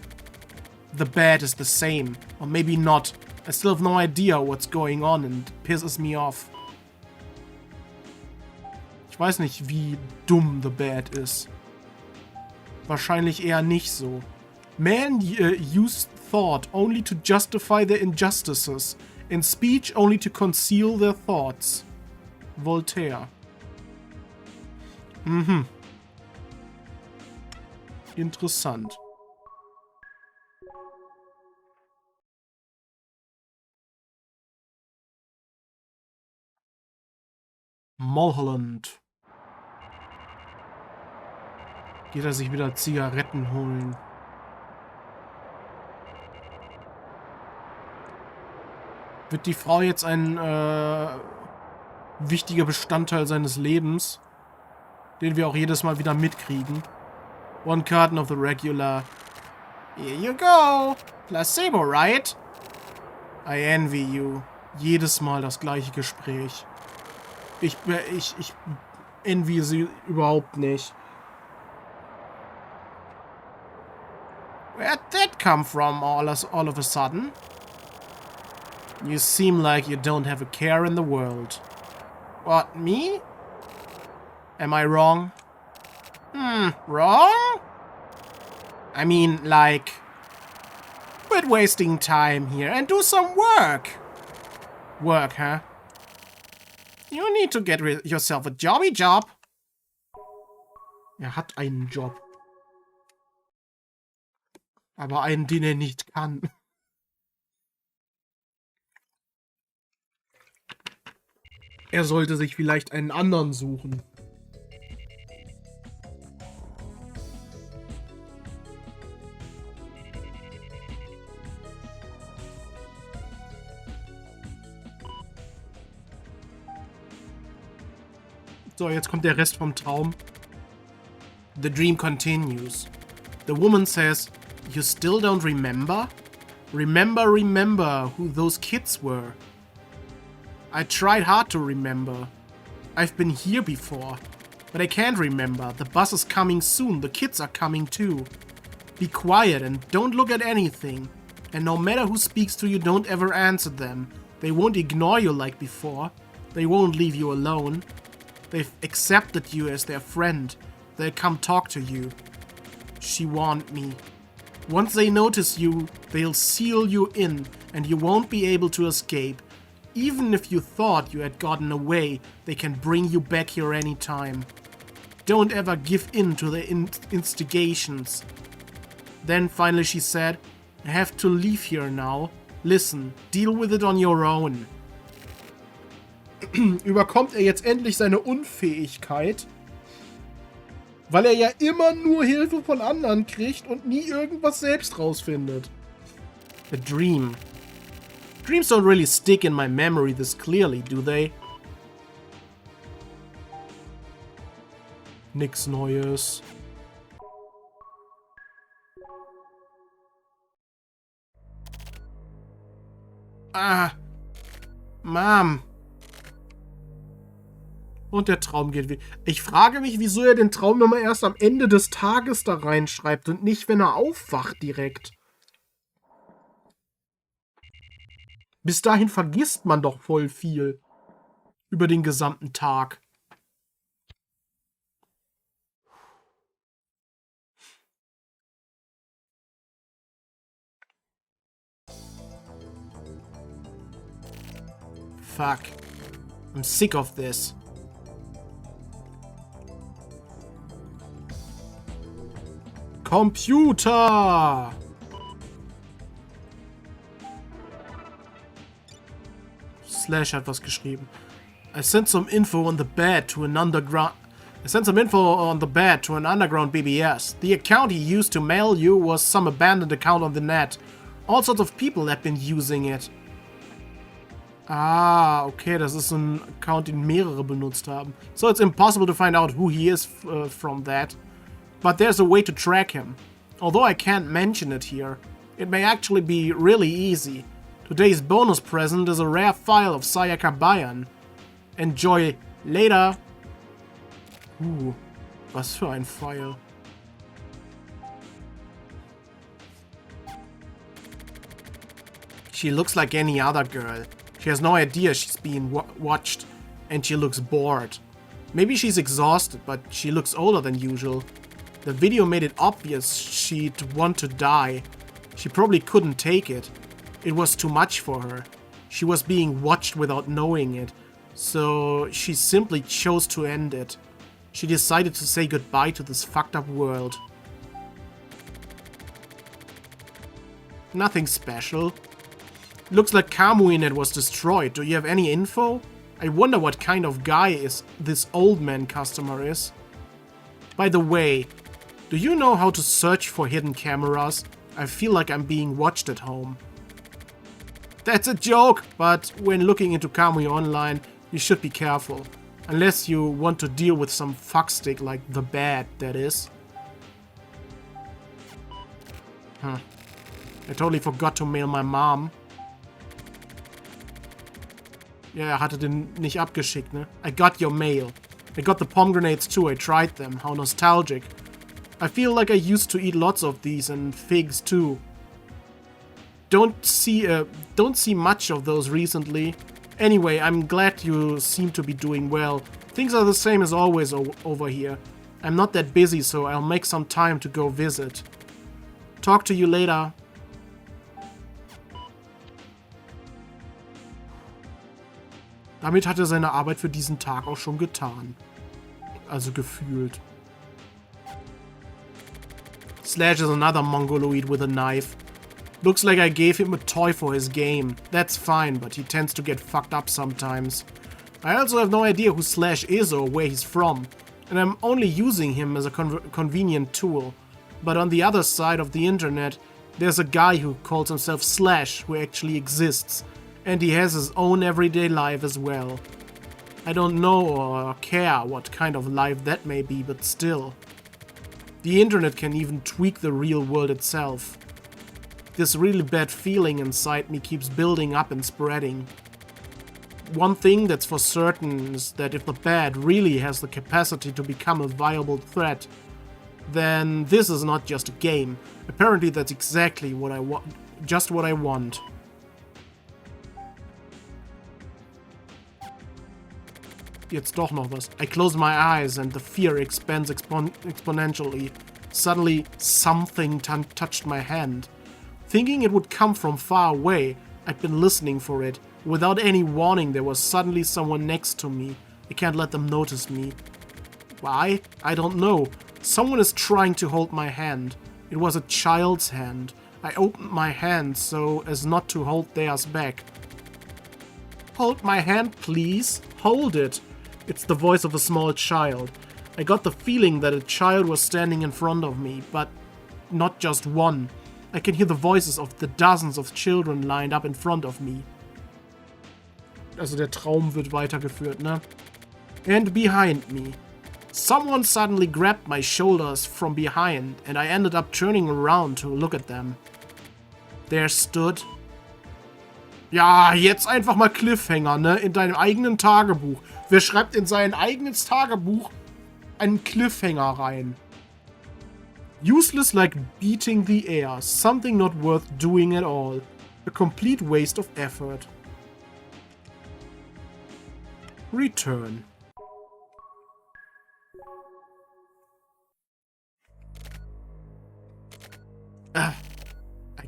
The bad is the same. Or maybe not. I still have no idea what's going on and it pisses me off. Ich weiß nicht, wie dumm the bad ist. Wahrscheinlich eher nicht so. Man use thought only to justify their injustices, and speech only to conceal their thoughts. Voltaire. Mhm. Interessant. Mulholland. Geht er sich wieder Zigaretten holen? Wird die Frau jetzt ein wichtiger Bestandteil seines Lebens, den wir auch jedes Mal wieder mitkriegen? One carton of the regular. Here you go. Placebo, right? I envy you. Jedes Mal das gleiche Gespräch. Ich envy sie überhaupt nicht. Where'd that come from all of a sudden? You seem like you don't have a care in the world. What, me? Am I wrong? Wrong? I mean, like... Quit wasting time here and do some work. Work, huh? You need to get yourself a jobby job. Er hat einen Job. Aber einen, den er nicht kann. Er sollte sich vielleicht einen anderen suchen. So, jetzt kommt der Rest vom Traum. The dream continues. The woman says, "You still don't remember? Remember who those kids were. I tried hard to remember. I've been here before. But I can't remember. The bus is coming soon. The kids are coming too. Be quiet and don't look at anything. And no matter who speaks to you, don't ever answer them. They won't ignore you like before. They won't leave you alone. They've accepted you as their friend. They'll come talk to you." She warned me. Once they notice you, they'll seal you in and you won't be able to escape. Even if you thought you had gotten away, they can bring you back here anytime. Don't ever give in to their instigations. Then finally she said, "I have to leave here now. Listen, deal with it on your own." Überkommt er jetzt endlich seine Unfähigkeit, weil er ja immer nur Hilfe von anderen kriegt und nie irgendwas selbst rausfindet. A dream. Dreams don't really stick in my memory this clearly, do they? Nix Neues. Ah. Mom. Und der Traum geht wieder. Ich frage mich, wieso er den Traum immer erst am Ende des Tages da reinschreibt und nicht, wenn er aufwacht direkt. Bis dahin vergisst man doch voll viel. Über den gesamten Tag. Fuck. I'm sick of this. Computer! Slash hat was geschrieben. I sent some info on the bed to an underground... I sent some info on the bed to an underground BBS. The account he used to mail you was some abandoned account on the net. All sorts of people have been using it. Ah, okay, das ist ein Account, den mehrere benutzt haben. So it's impossible to find out who he is from that. But there's a way to track him. Although I can't mention it here. It may actually be really easy. Today's bonus present is a rare file of Sayaka Bayern. Enjoy later. Was für ein File. She looks like any other girl. She has no idea she's being watched, and she looks bored. Maybe she's exhausted, but she looks older than usual. The video made it obvious she'd want to die. She probably couldn't take it. It was too much for her. She was being watched without knowing it, so she simply chose to end it. She decided to say goodbye to this fucked up world. Nothing special. Looks like Kamuinet was destroyed. Do you have any info? I wonder what kind of guy this old man customer is. By the way, do you know how to search for hidden cameras? I feel like I'm being watched at home. That's a joke, but when looking into Kamui online, you should be careful. Unless you want to deal with some fuckstick like the bad, that is. I totally forgot to mail my mom. Ja, er hatte den nicht abgeschickt, ne? I got your mail. I got the pomegranates too, I tried them. How nostalgic. I feel like I used to eat lots of these, and figs too. Don't see much of those recently. Anyway, I'm glad you seem to be doing well. Things are the same as always over here. I'm not that busy, so I'll make some time to go visit. Talk to you later. Damit hat er seine Arbeit für diesen Tag auch schon getan. Also gefühlt. Slash is another mongoloid with a knife. Looks like I gave him a toy for his game. That's fine, but he tends to get fucked up sometimes. I also have no idea who Slash is or where he's from, and I'm only using him as a convenient tool. But on the other side of the internet, there's a guy who calls himself Slash, who actually exists, and he has his own everyday life as well. I don't know or care what kind of life that may be, but still. The internet can even tweak the real world itself. This really bad feeling inside me keeps building up and spreading. One thing that's for certain is that if the bad really has the capacity to become a viable threat, then this is not just a game. Apparently that's exactly what I want. Just what I want. Jetzt doch noch was. I close my eyes and the fear expands exponentially. Suddenly, something touched my hand. Thinking it would come from far away, I'd been listening for it. Without any warning, there was suddenly someone next to me. I can't let them notice me. Why? I don't know. Someone is trying to hold my hand. It was a child's hand. I opened my hand so as not to hold theirs back. Hold my hand, please. Hold it. It's the voice of a small child. I got the feeling that a child was standing in front of me, but not just one. I can hear the voices of the dozens of children lined up in front of me. Also der Traum wird weitergeführt, ne? And behind me. Someone suddenly grabbed my shoulders from behind, and I ended up turning around to look at them. There stood... Ja, jetzt einfach mal Cliffhanger, ne? In deinem eigenen Tagebuch. Wer schreibt in sein eigenes Tagebuch einen Cliffhanger rein? Useless like beating the air. Something not worth doing at all. A complete waste of effort. Return. I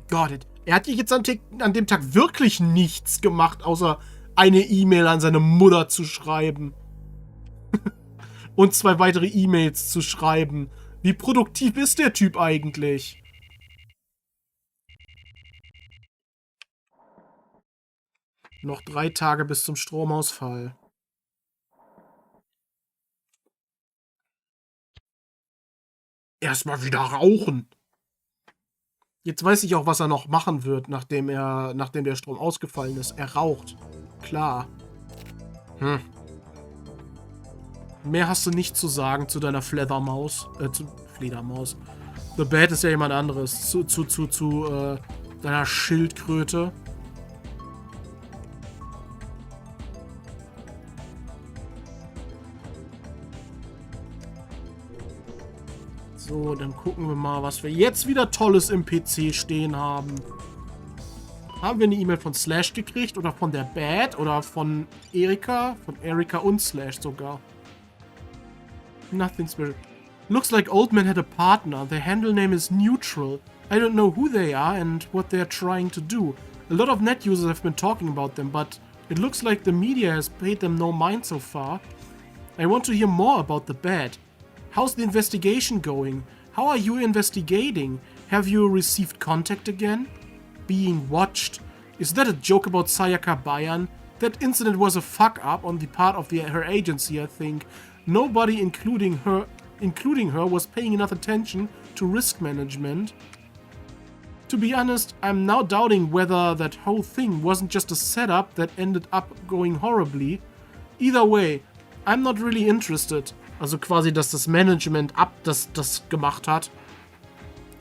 got it. Er hat jetzt an dem Tag wirklich nichts gemacht, außer eine E-Mail an seine Mutter zu schreiben. Und 2 weitere E-Mails zu schreiben, Wie produktiv ist der Typ eigentlich? Noch 3 Tage bis zum Stromausfall. Erstmal wieder rauchen. Jetzt weiß ich auch, was er noch machen wird, nachdem der Strom ausgefallen ist. Er raucht. Klar. Mehr hast du nicht zu sagen zu deiner Fledermaus. Zu Fledermaus. The Bat ist ja jemand anderes. Zu deiner Schildkröte. So, dann gucken wir mal, was wir jetzt wieder Tolles im PC stehen haben. Haben wir eine E-Mail von Slash gekriegt oder von der Bat oder von Erika? Von Erika und Slash sogar. Nothing special. Looks like Old Man had a partner. Their handle name is Neutral. I don't know who they are and what they're trying to do. A lot of net users have been talking about them, but it looks like the media has paid them no mind so far. I want to hear more about the Bat. How's the investigation going? How are you investigating? Have you received contact again? Being watched. Is that a joke about Sayaka Bayan? That incident was a fuck-up on the part of her agency, I think. Nobody, including her, was paying enough attention to risk management. To be honest, I'm now doubting whether that whole thing wasn't just a setup that ended up going horribly. Either way, I'm not really interested. Also quasi, dass das Management das gemacht hat.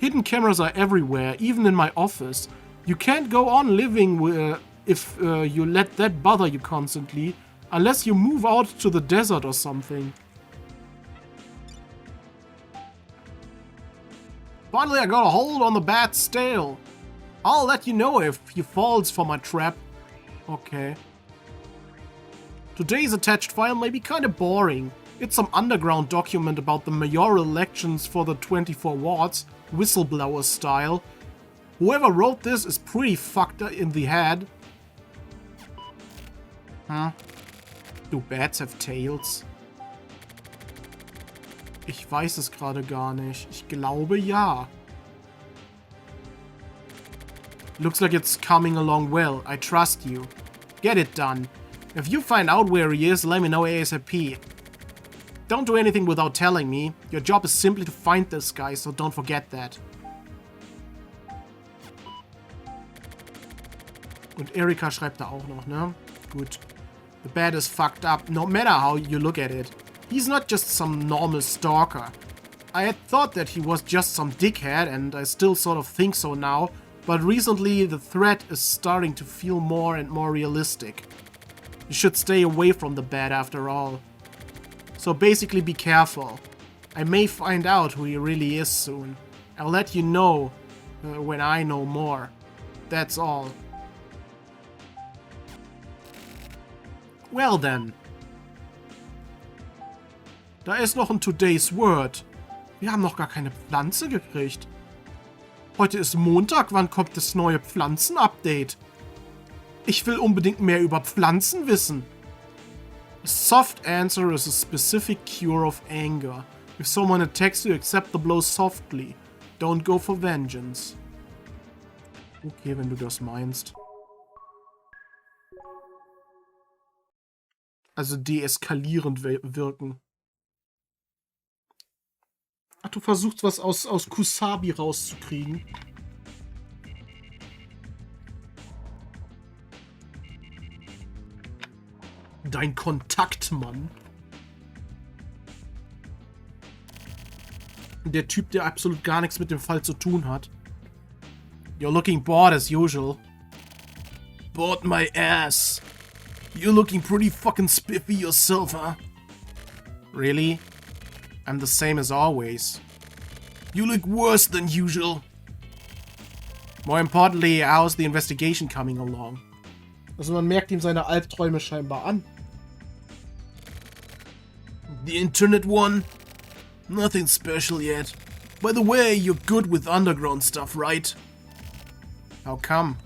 Hidden cameras are everywhere, even in my office. You can't go on living if you let that bother you constantly, unless you move out to the desert or something. Finally, I got a hold on the Bat's tail. I'll let you know if he falls for my trap. Okay. Today's attached file may be kinda boring. It's some underground document about the mayoral elections for the 24 wards, whistleblower style. Whoever wrote this is pretty fucked in the head. Huh? Do bats have tails? Ich weiß es gerade gar nicht. Ich glaube ja. Looks like it's coming along well. I trust you. Get it done. If you find out where he is, let me know ASAP. Don't do anything without telling me. Your job is simply to find this guy, so don't forget that. Und Erika schreibt da auch noch, ne? Gut. The Bat is fucked up, no matter how you look at it. He's not just some normal stalker. I had thought that he was just some dickhead, and I still sort of think so now, but recently the threat is starting to feel more and more realistic. You should stay away from the Bat after all. So basically be careful. I may find out who he really is soon. I'll let you know when I know more. That's all. Well then. Da ist noch ein Today's Word. Wir haben noch gar keine Pflanze gekriegt. Heute ist Montag, wann kommt das neue Pflanzen-Update? Ich will unbedingt mehr über Pflanzen wissen. A soft answer is a specific cure of anger. If someone attacks you, accept the blow softly. Don't go for vengeance. Okay, wenn du das meinst. Also deeskalierend wirken. Ach, du versuchst was aus Kusabi rauszukriegen. Dein Kontaktmann. Der Typ, der absolut gar nichts mit dem Fall zu tun hat. You're looking bored as usual. Bored my ass. You're looking pretty fucking spiffy yourself, huh? Really? I'm the same as always. You look worse than usual. More importantly, how's the investigation coming along? Also man merkt ihm seine Albträume scheinbar an. The internet one? Nothing special yet. By the way, you're good with underground stuff, right? How come?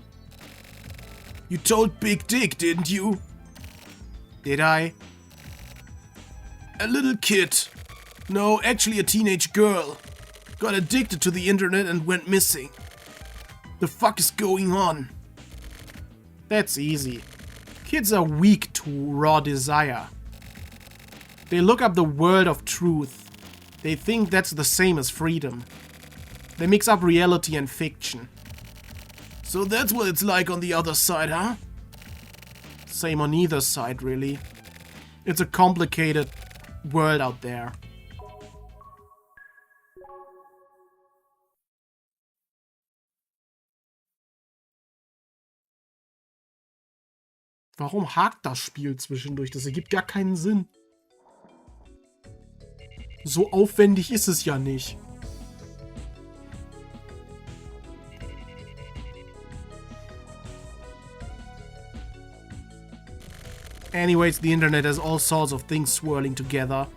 You told Big Dick, didn't you? Did I? A little kid. No, actually a teenage girl. Got addicted to the internet and went missing. The fuck is going on? That's easy. Kids are weak to raw desire. They look up the world of truth. They think that's the same as freedom. They mix up reality and fiction. So that's what it's like on the other side, huh? Same on either side, really. It's a complicated world out there. Warum hakt das Spiel zwischendurch? Das ergibt gar keinen Sinn. So aufwendig ist es ja nicht. Anyways, the internet has all sorts of things swirling together.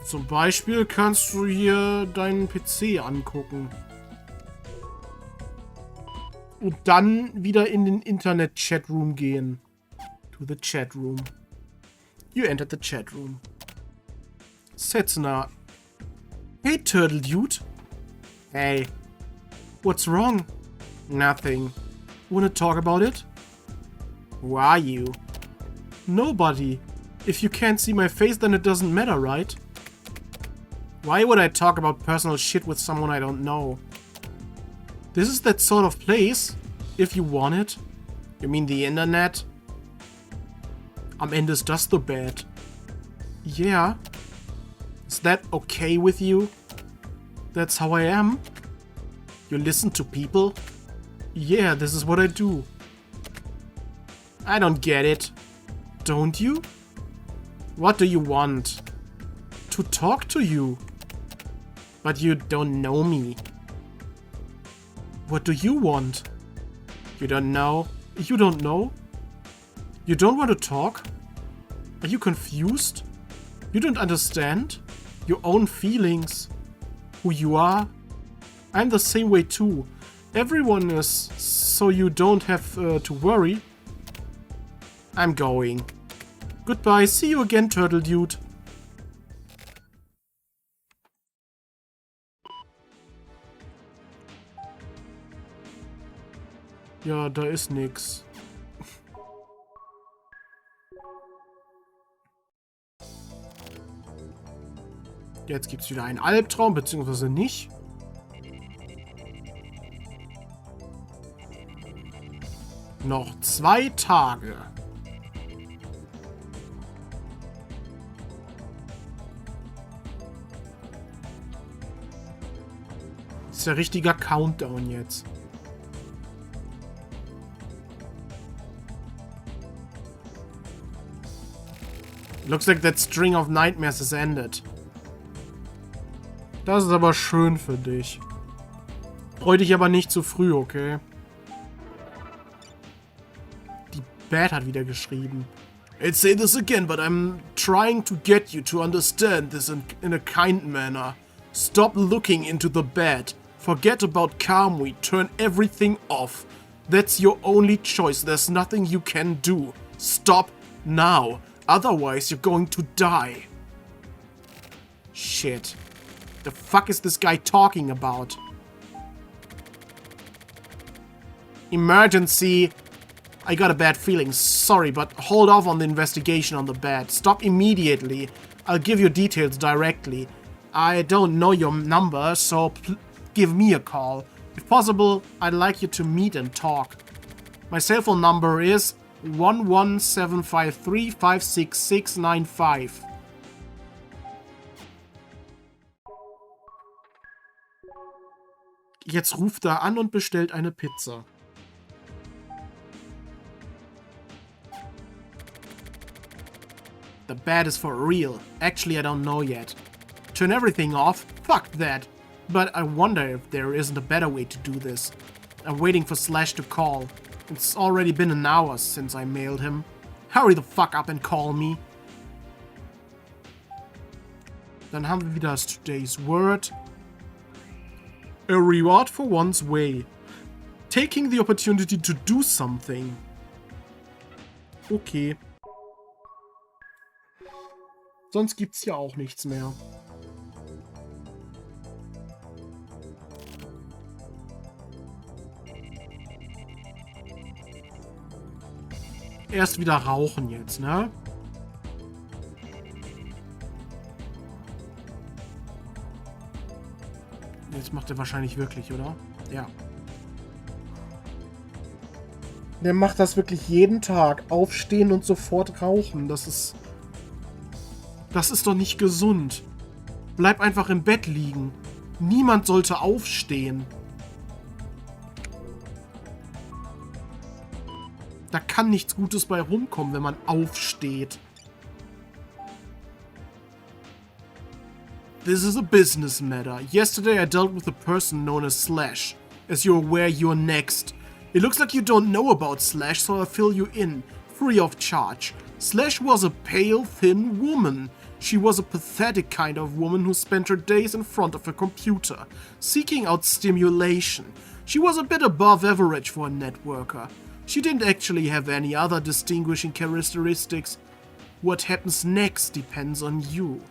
Zum Beispiel kannst du hier deinen PC angucken. Und dann wieder in den Internet-Chatroom gehen. To the Chatroom. You entered the Chatroom. Setzner. Hey, Turtle Dude. Hey. What's wrong? Nothing. Wanna talk about it? Who are you? Nobody. If you can't see my face, then it doesn't matter, right? Why would I talk about personal shit with someone I don't know? This is that sort of place, if you want it. You mean the internet? Am Ende ist das the bad. Yeah. Is that okay with you? That's how I am? You listen to people? Yeah, this is what I do. I don't get it. Don't you? What do you want? To talk to you. But you don't know me. What do you want? You don't know? You don't know? You don't want to talk? Are you confused? You don't understand? Your own feelings? Who you are? I'm the same way too. Everyone is, so you don't have to worry. I'm going. Goodbye, see you again, Turtle Dude. Ja, da ist nix. Jetzt gibt's wieder einen Albtraum, beziehungsweise nicht. Noch 2 Tage. Das ist ja richtiger Countdown jetzt. Looks like that string of nightmares has ended. Das ist aber schön für dich. Freu dich aber nicht zu früh, okay? Die Bad hat wieder geschrieben. I'd say this again, but I'm trying to get you to understand this in a kind manner. Stop looking into the bad. Forget about Kamui. Turn everything off. That's your only choice. There's nothing you can do. Stop now. Otherwise, you're going to die. Shit. The fuck is this guy talking about? Emergency. I got a bad feeling. Sorry, but hold off on the investigation on the bed. Stop immediately. I'll give you details directly. I don't know your number, so give me a call. If possible, I'd like you to meet and talk. My cell phone number is 11753566695. Jetzt ruft er an und bestellt eine Pizza. The bad is for real. Actually, I don't know yet. Turn everything off? Fuck that. But I wonder if there isn't a better way to do this. I'm waiting for Slash to call. It's already been an hour since I mailed him. Hurry the fuck up and call me. Dann haben wir wieder das Today's Word. A reward for one's way. Taking the opportunity to do something. Okay. Sonst gibt's hier auch nichts mehr. Erst wieder rauchen jetzt, ne? Jetzt macht er wahrscheinlich wirklich, oder? Ja. Der macht das wirklich jeden Tag. Aufstehen und sofort rauchen. Das ist doch nicht gesund. Bleib einfach im Bett liegen. Niemand sollte aufstehen. Da kann nichts Gutes bei rumkommen, wenn man aufsteht. This is a business matter. Yesterday I dealt with a person known as Slash. As you're aware, you're next. It looks like you don't know about Slash, so I'll fill you in, free of charge. Slash was a pale, thin woman. She was a pathetic kind of woman who spent her days in front of a computer, seeking out stimulation. She was a bit above average for a networker. She didn't actually have any other distinguishing characteristics. What happens next depends on you.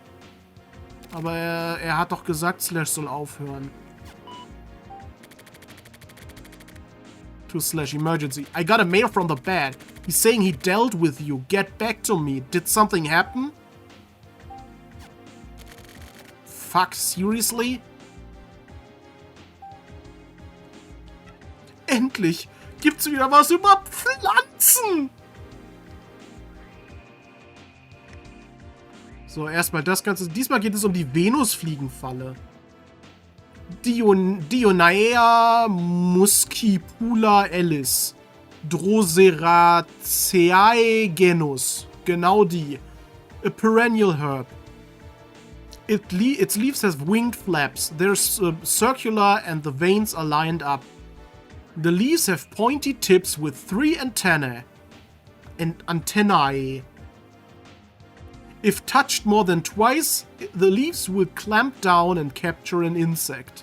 Aber er hat doch gesagt, Slash soll aufhören. To Slash emergency. I got a mail from the bed. He's saying he dealt with you. Get back to me. Did something happen? Fuck, seriously? Endlich gibt's wieder was über Pflanzen. So, erstmal das Ganze. Diesmal geht es um die Venusfliegenfalle. Dionaea muscipula ellis. Droseraceae genus. Genau die. A perennial herb. Its leaves have winged flaps. They're circular and the veins are lined up. The leaves have pointy tips with 3 antennae. If touched more than twice, the leaves will clamp down and capture an insect.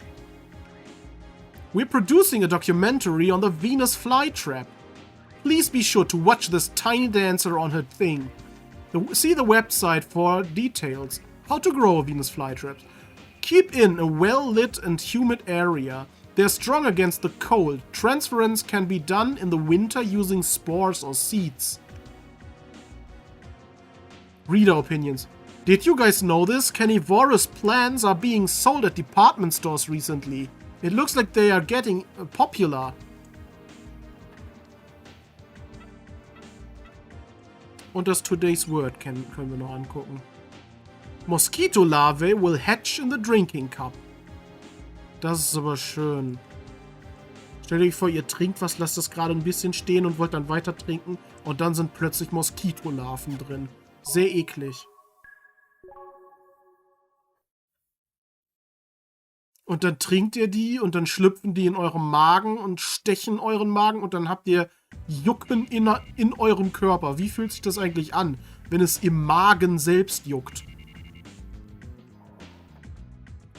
We're producing a documentary on the Venus flytrap. Please be sure to watch this tiny dancer on her thing. See the website for details. How to grow a Venus flytrap. Keep in a well-lit and humid area. They're strong against the cold. Transference can be done in the winter using spores or seeds. Reader opinions. Did you guys know this? Carnivorous plants are being sold at department stores recently. It looks like they are getting popular. Und das Today's Word können wir noch angucken. Mosquito larvae will hatch in the drinking cup. Das ist aber schön. Stellt euch vor, ihr trinkt was, lasst es gerade ein bisschen stehen und wollt dann weiter trinken und dann sind plötzlich Moskitolarven drin. Sehr eklig. Und dann trinkt ihr die und dann schlüpfen die in eurem Magen und stechen euren Magen und dann habt ihr Jucken in eurem Körper. Wie fühlt sich das eigentlich an, wenn es im Magen selbst juckt?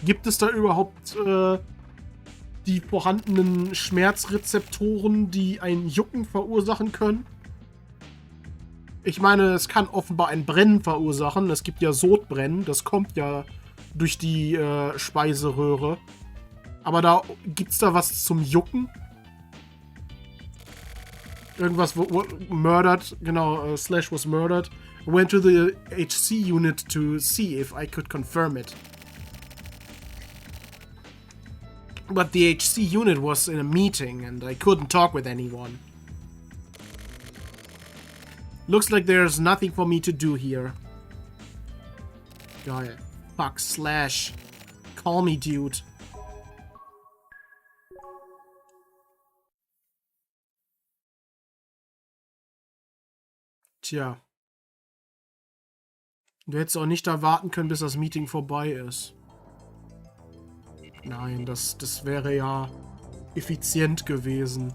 Gibt es da überhaupt die vorhandenen Schmerzrezeptoren, die ein Jucken verursachen können? Ich meine, es kann offenbar ein Brennen verursachen. Es gibt ja Sodbrennen, das kommt ja durch die Speiseröhre. Aber gibt's da was zum Jucken? Irgendwas, wo murdered, genau, Slash was murdered. I went to the ASCII unit to see if I could confirm it. But the ASCII unit was in a meeting and I couldn't talk with anyone. Looks like there's nothing for me to do here. Geil. Fuck, Slash. Call me, dude. Tja. Du hättest auch nicht erwarten können, bis das Meeting vorbei ist. Nein, das wäre ja effizient gewesen.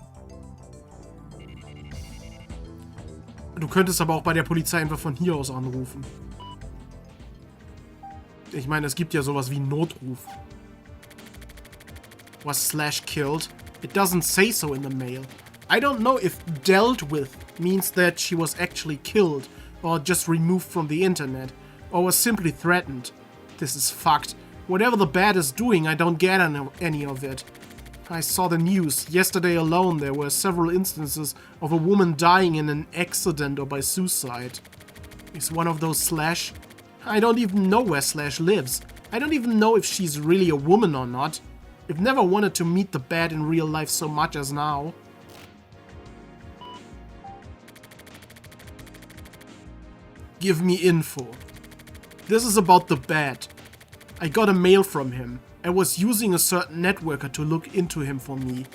Du könntest aber auch bei der Polizei einfach von hier aus anrufen. Ich meine, es gibt ja sowas wie einen Notruf. Was Slash killed? It doesn't say so in the mail. I don't know if dealt with means that she was actually killed or just removed from the internet. or was simply threatened. This is fucked. Whatever the bat is doing, I don't get any of it. I saw the news. Yesterday alone there were several instances of a woman dying in an accident or by suicide. Is one of those Slash? I don't even know where Slash lives. I don't even know if she's really a woman or not. I've never wanted to meet the bat in real life so much as now. Give me info. This is about the bat. I got a mail from him. I was using a certain networker to look into him for me.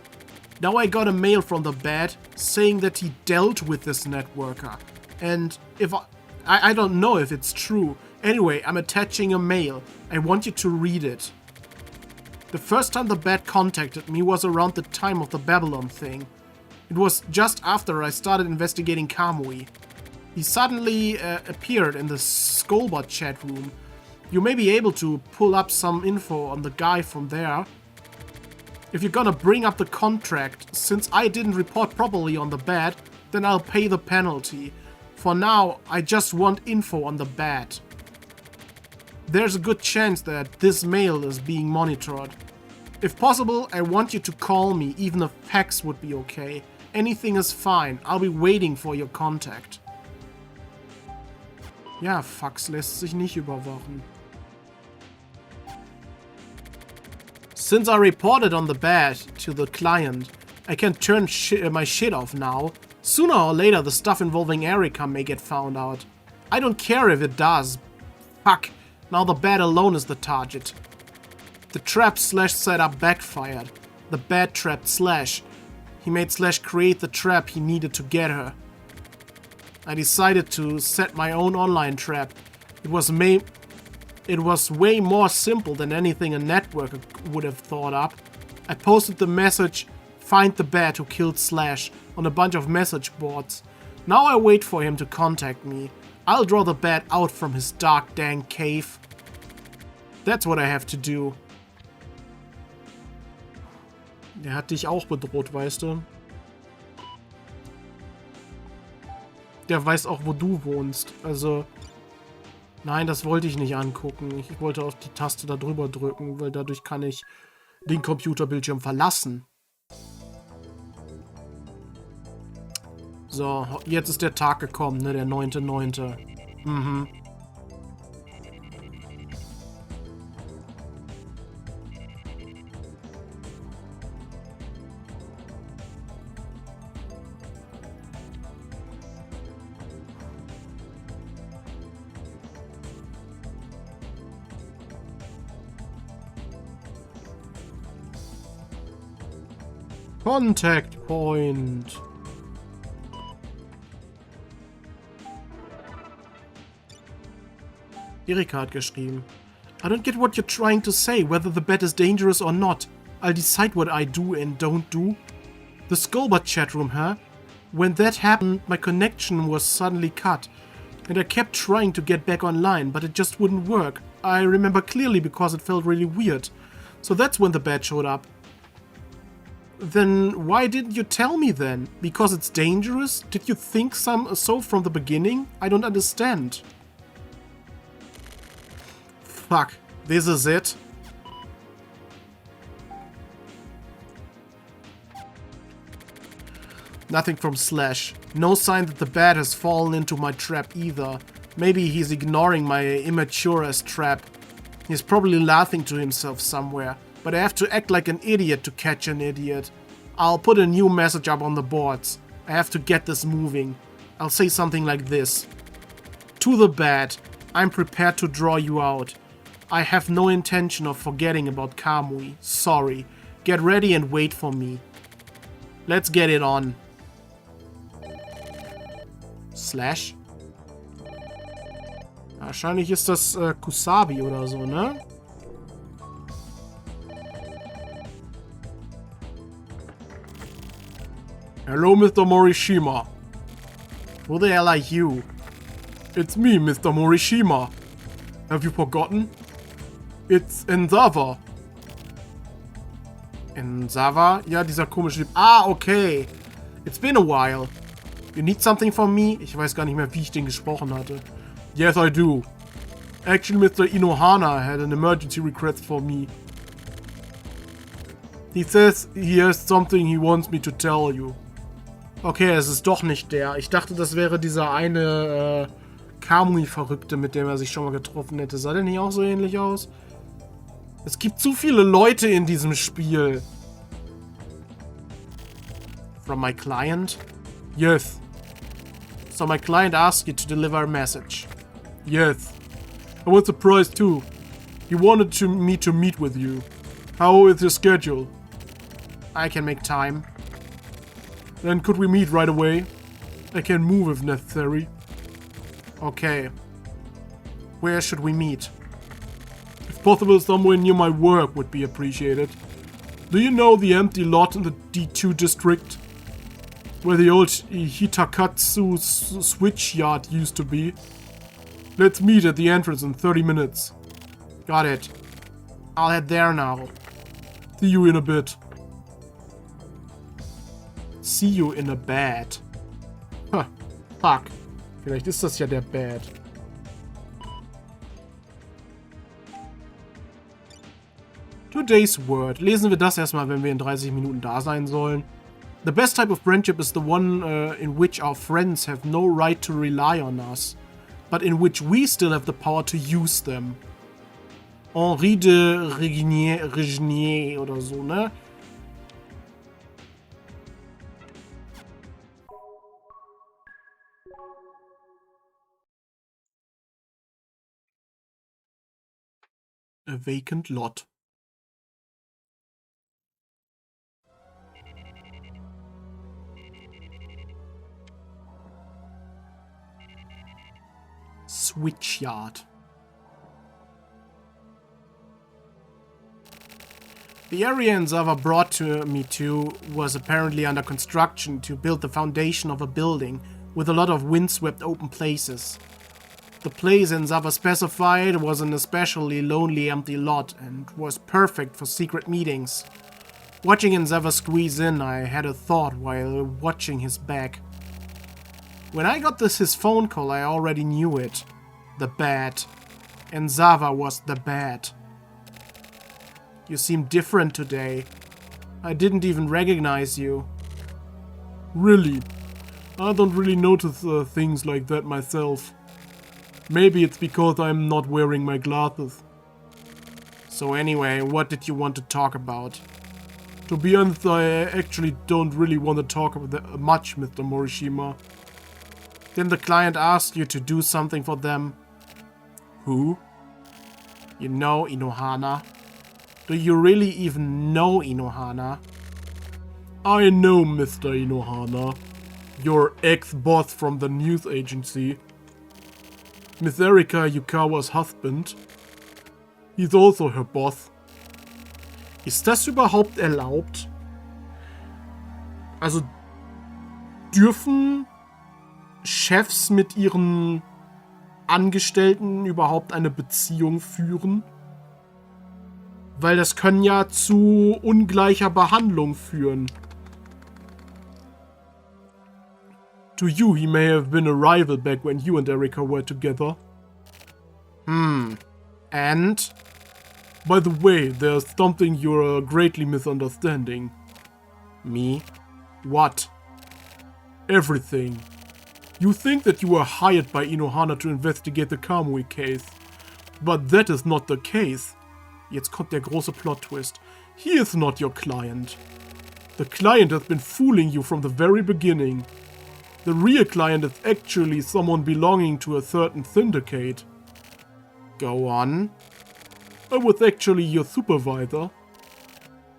Now I got a mail from the bat saying that he dealt with this networker. And if I don't know if it's true. Anyway, I'm attaching a mail. I want you to read it. The first time the bat contacted me was around the time of the Babylon thing. It was just after I started investigating Kamui. He suddenly appeared in the Skullbot chat room. You may be able to pull up some info on the guy from there. If you're gonna bring up the contract, since I didn't report properly on the bat, then I'll pay the penalty. For now, I just want info on the bat. There's a good chance that this mail is being monitored. If possible, I want you to call me, even a fax would be okay. Anything is fine, I'll be waiting for your contact. Ja, Fax lässt sich nicht überwachen. Since I reported on the bat to the client, I can turn my shit off now. Sooner or later the stuff involving Erika may get found out. I don't care if it does. Fuck, now the bat alone is the target. The trap Slash set up backfired. The bat trapped Slash. He made Slash create the trap he needed to get her. I decided to set my own online trap. It was way more simple than anything a networker would have thought up. I posted the message, "Find the bat who killed Slash," on a bunch of message boards. Now I wait for him to contact me. I'll draw the bat out from his dark, dank cave. That's what I have to do. Der hat dich auch bedroht, weißt du? Der weiß auch, wo du wohnst. Also, nein, das wollte ich nicht angucken. Ich wollte auf die Taste da drüber drücken, weil dadurch kann ich den Computerbildschirm verlassen. So, jetzt ist der Tag gekommen, ne? Der 9.9. Mhm. Contact Point. Erika hat geschrieben. I don't get what you're trying to say, whether the bat is dangerous or not. I'll decide what I do and don't do. The Skullbot chat room, huh? When that happened, my connection was suddenly cut. And I kept trying to get back online, but it just wouldn't work. I remember clearly because it felt really weird. So that's when the bat showed up. Then why didn't you tell me then? Because it's dangerous? Did you think so from the beginning? I don't understand. Fuck, this is it. Nothing from Slash. No sign that the bat has fallen into my trap either. Maybe he's ignoring my immature-ass trap. He's probably laughing to himself somewhere. But I have to act like an idiot to catch an idiot. I'll put a new message up on the boards. I have to get this moving. I'll say something like this. To the bat, I'm prepared to draw you out. I have no intention of forgetting about Kamui. Sorry. Get ready and wait for me. Let's get it on. Slash? Wahrscheinlich ist das Kusabi oder so, ne? Hello, Mr. Morishima. Who the hell are you? It's me, Mr. Morishima. Have you forgotten? It's Enzawa. Enzawa? Ja, dieser komische Typ. Ah, okay. It's been a while. You need something from me? Ich weiß gar nicht mehr, wie ich den gesprochen hatte. Yes, I do. Actually, Mr. Inohana had an emergency request for me. He says he has something he wants me to tell you. Okay, es ist doch nicht der. Ich dachte, das wäre dieser eine Kamui-Verrückte, mit dem er sich schon mal getroffen hätte. Sah der nicht auch so ähnlich aus? Es gibt zu viele Leute in diesem Spiel. From my client? Yes. So my client asked you to deliver a message. Yes. I was surprised too. He wanted me to meet with you. How is your schedule? I can make time. Then could we meet right away? I can move if necessary. Okay. Where should we meet? If possible, somewhere near my work would be appreciated. Do you know the empty lot in the D2 district? Where the old Hitakatsu switch yard used to be? Let's meet at the entrance in 30 minutes. Got it. I'll head there now. See you in a bit. See you in a bed. Huh. Fuck. Vielleicht ist das ja der Bad. Today's word. Lesen wir das erstmal, wenn wir in 30 Minuten da sein sollen. The best type of friendship is the one in which our friends have no right to rely on us, but in which we still have the power to use them. Henri de Regnier oder so, ne? A vacant lot. Switchyard. The area Enzawa brought to me to was apparently under construction to build the foundation of a building with a lot of windswept open places. The place Enzawa specified was an especially lonely empty lot and was perfect for secret meetings. Watching Enzawa squeeze in, I had a thought while watching his back. When I got his phone call, I already knew it. The Bat. Enzawa was the Bat. You seem different today. I didn't even recognize you. Really? I don't really notice things like that myself. Maybe it's because I'm not wearing my glasses. So anyway, what did you want to talk about? To be honest, I actually don't really want to talk about that much, Mr. Morishima. Then the client asked you to do something for them. Who? You know Inohana. Do you really even know Inohana? I know Mr. Inohana. Your ex-boss from the news agency. Miss Erika Yukawas husband. He's also her boss. Ist das überhaupt erlaubt? Also dürfen Chefs mit ihren Angestellten überhaupt eine Beziehung führen? Weil das können ja zu ungleicher Behandlung führen. To you, he may have been a rival back when you and Erika were together. And? By the way, there's something you're greatly misunderstanding. Me? What? Everything. You think that you were hired by Inohana to investigate the Kamui case. But that is not the case. Jetzt kommt der große Plot-Twist. He is not your client. The client has been fooling you from the very beginning. The real client is actually someone belonging to a certain syndicate. Go on. I was actually your supervisor.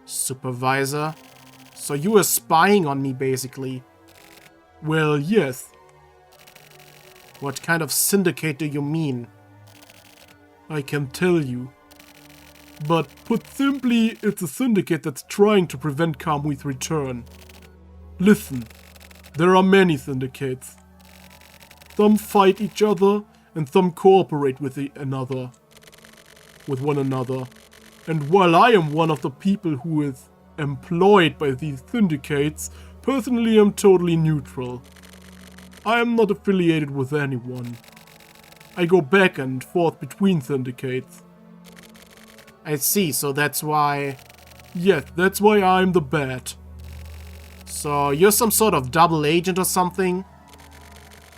Supervisor? So you were spying on me, basically. Well, yes. What kind of syndicate do you mean? I can tell you. But put simply, it's a syndicate that's trying to prevent Kamui's return. Listen. There are many syndicates. Some fight each other, and some cooperate with one another. And while I am one of the people who is employed by these syndicates, personally I'm totally neutral. I am not affiliated with anyone. I go back and forth between syndicates. I see, so that's why... Yes, that's why I'm the Bat. So, you're some sort of double agent or something?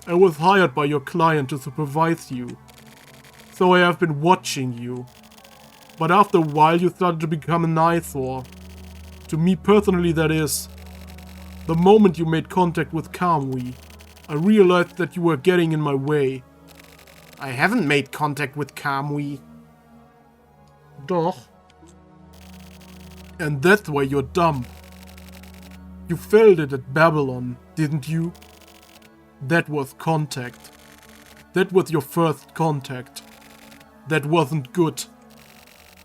I was hired by your client to supervise you. So I have been watching you. But after a while you started to become an eyesore. To me personally, that is. The moment you made contact with Kamui, I realized that you were getting in my way. I haven't made contact with Kamui. Doch. And that's why you're dumb. You failed it at Babylon, didn't you? That was contact. That was your first contact. That wasn't good.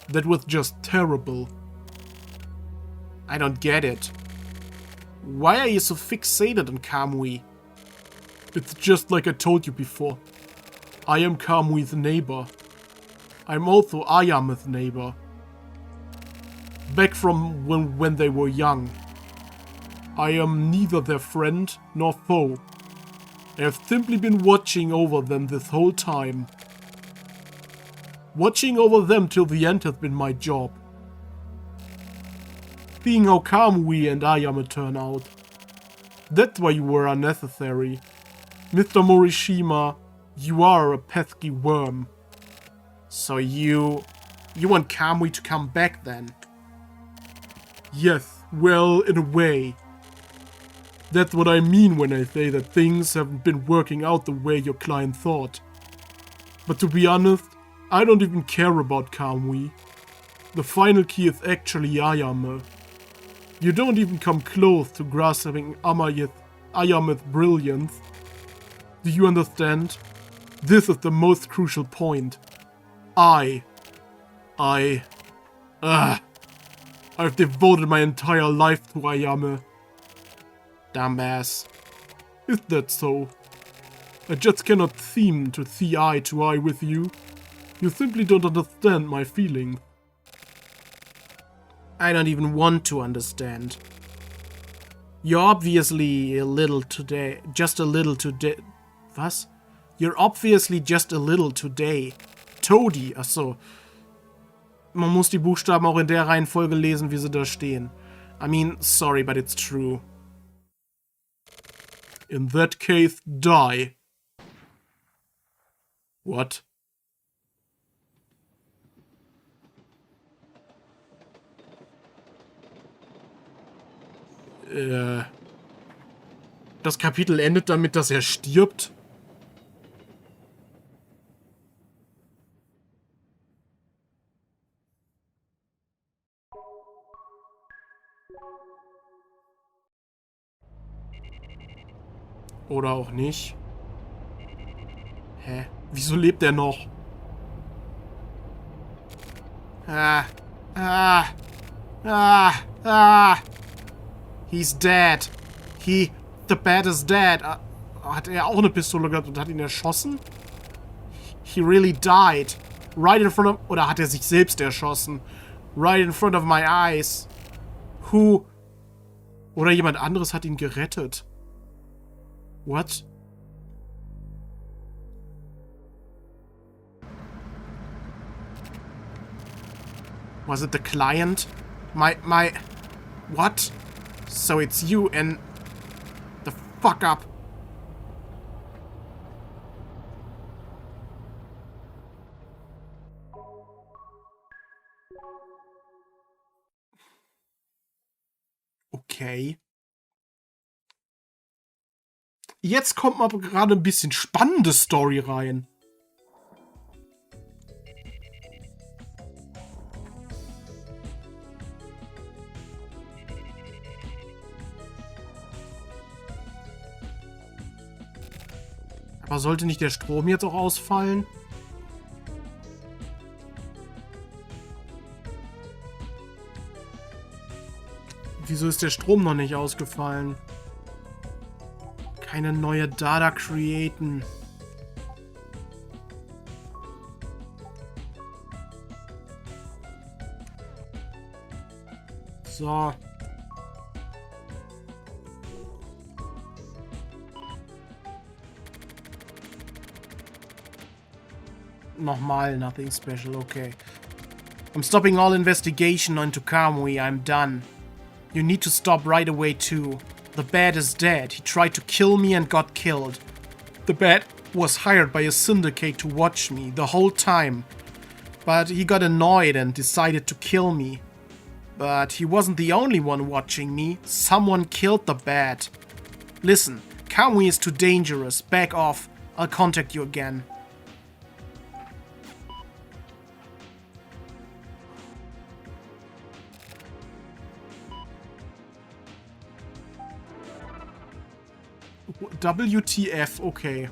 That was just terrible. I don't get it. Why are you so fixated on Kamui? It's just like I told you before. I am Kamui's neighbor. I'm also Ayame's neighbor. Back from when they were young. I am neither their friend nor foe. I have simply been watching over them this whole time. Watching over them till the end has been my job. Seeing how Kamui and Ayame turn out. That's why you were unnecessary. Mr. Morishima, you are a pesky worm. So you want Kamui to come back then? Yes, well, in a way. That's what I mean when I say that things haven't been working out the way your client thought. But to be honest, I don't even care about Kamui. The final key is actually Ayame. You don't even come close to grasping Ayame's brilliance. Do you understand? This is the most crucial point. I've devoted my entire life to Ayame. Dumbass. Is that so? I just cannot seem to see eye to eye with you. You simply don't understand my feelings. I don't even want to understand. You're obviously just a little today. Was? You're obviously just a little today. Toady, achso. Man muss die Buchstaben auch in der Reihenfolge lesen, wie sie da stehen. I mean, sorry, but it's true. In that case, die. What? Das Kapitel endet damit, dass er stirbt? Oder auch nicht. Hä? Wieso lebt er noch? He's dead. The Bat is dead. Hat er auch eine Pistole gehabt und hat ihn erschossen? He really died. Right in front of... Oder hat er sich selbst erschossen? Right in front of my eyes. Who... Oder jemand anderes hat ihn gerettet. What? Was it the client? My... What? So it's you and... The fuck up. Okay. Jetzt kommt mal gerade ein bisschen spannende Story rein. Aber sollte nicht der Strom jetzt auch ausfallen? Wieso ist der Strom noch nicht ausgefallen? Keine neue Data createn. So. Nochmal, nothing special, okay. I'm stopping all investigation onto Kamui, I'm done. You need to stop right away too. The bat is dead, he tried to kill me and got killed. The bat was hired by a syndicate to watch me the whole time. But he got annoyed and decided to kill me. But he wasn't the only one watching me, someone killed the bat. Listen, Kamui is too dangerous, back off, I'll contact you again. WTF, okay.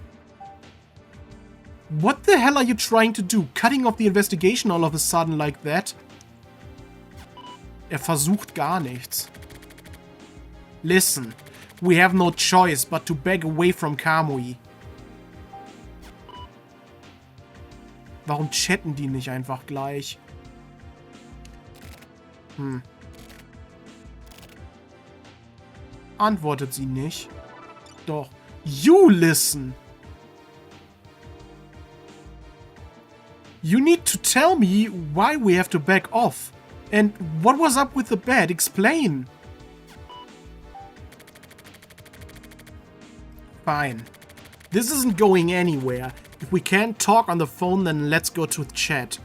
What the hell are you trying to do? Cutting off the investigation all of a sudden like that? Versucht gar nichts. Listen, we have no choice but to back away from Kamui. Warum chatten die nicht einfach gleich? Antwortet sie nicht. Doch. You listen! You need to tell me why we have to back off. And what was up with the bat? Explain! Fine. This isn't going anywhere. If we can't talk on the phone, then let's go to chat.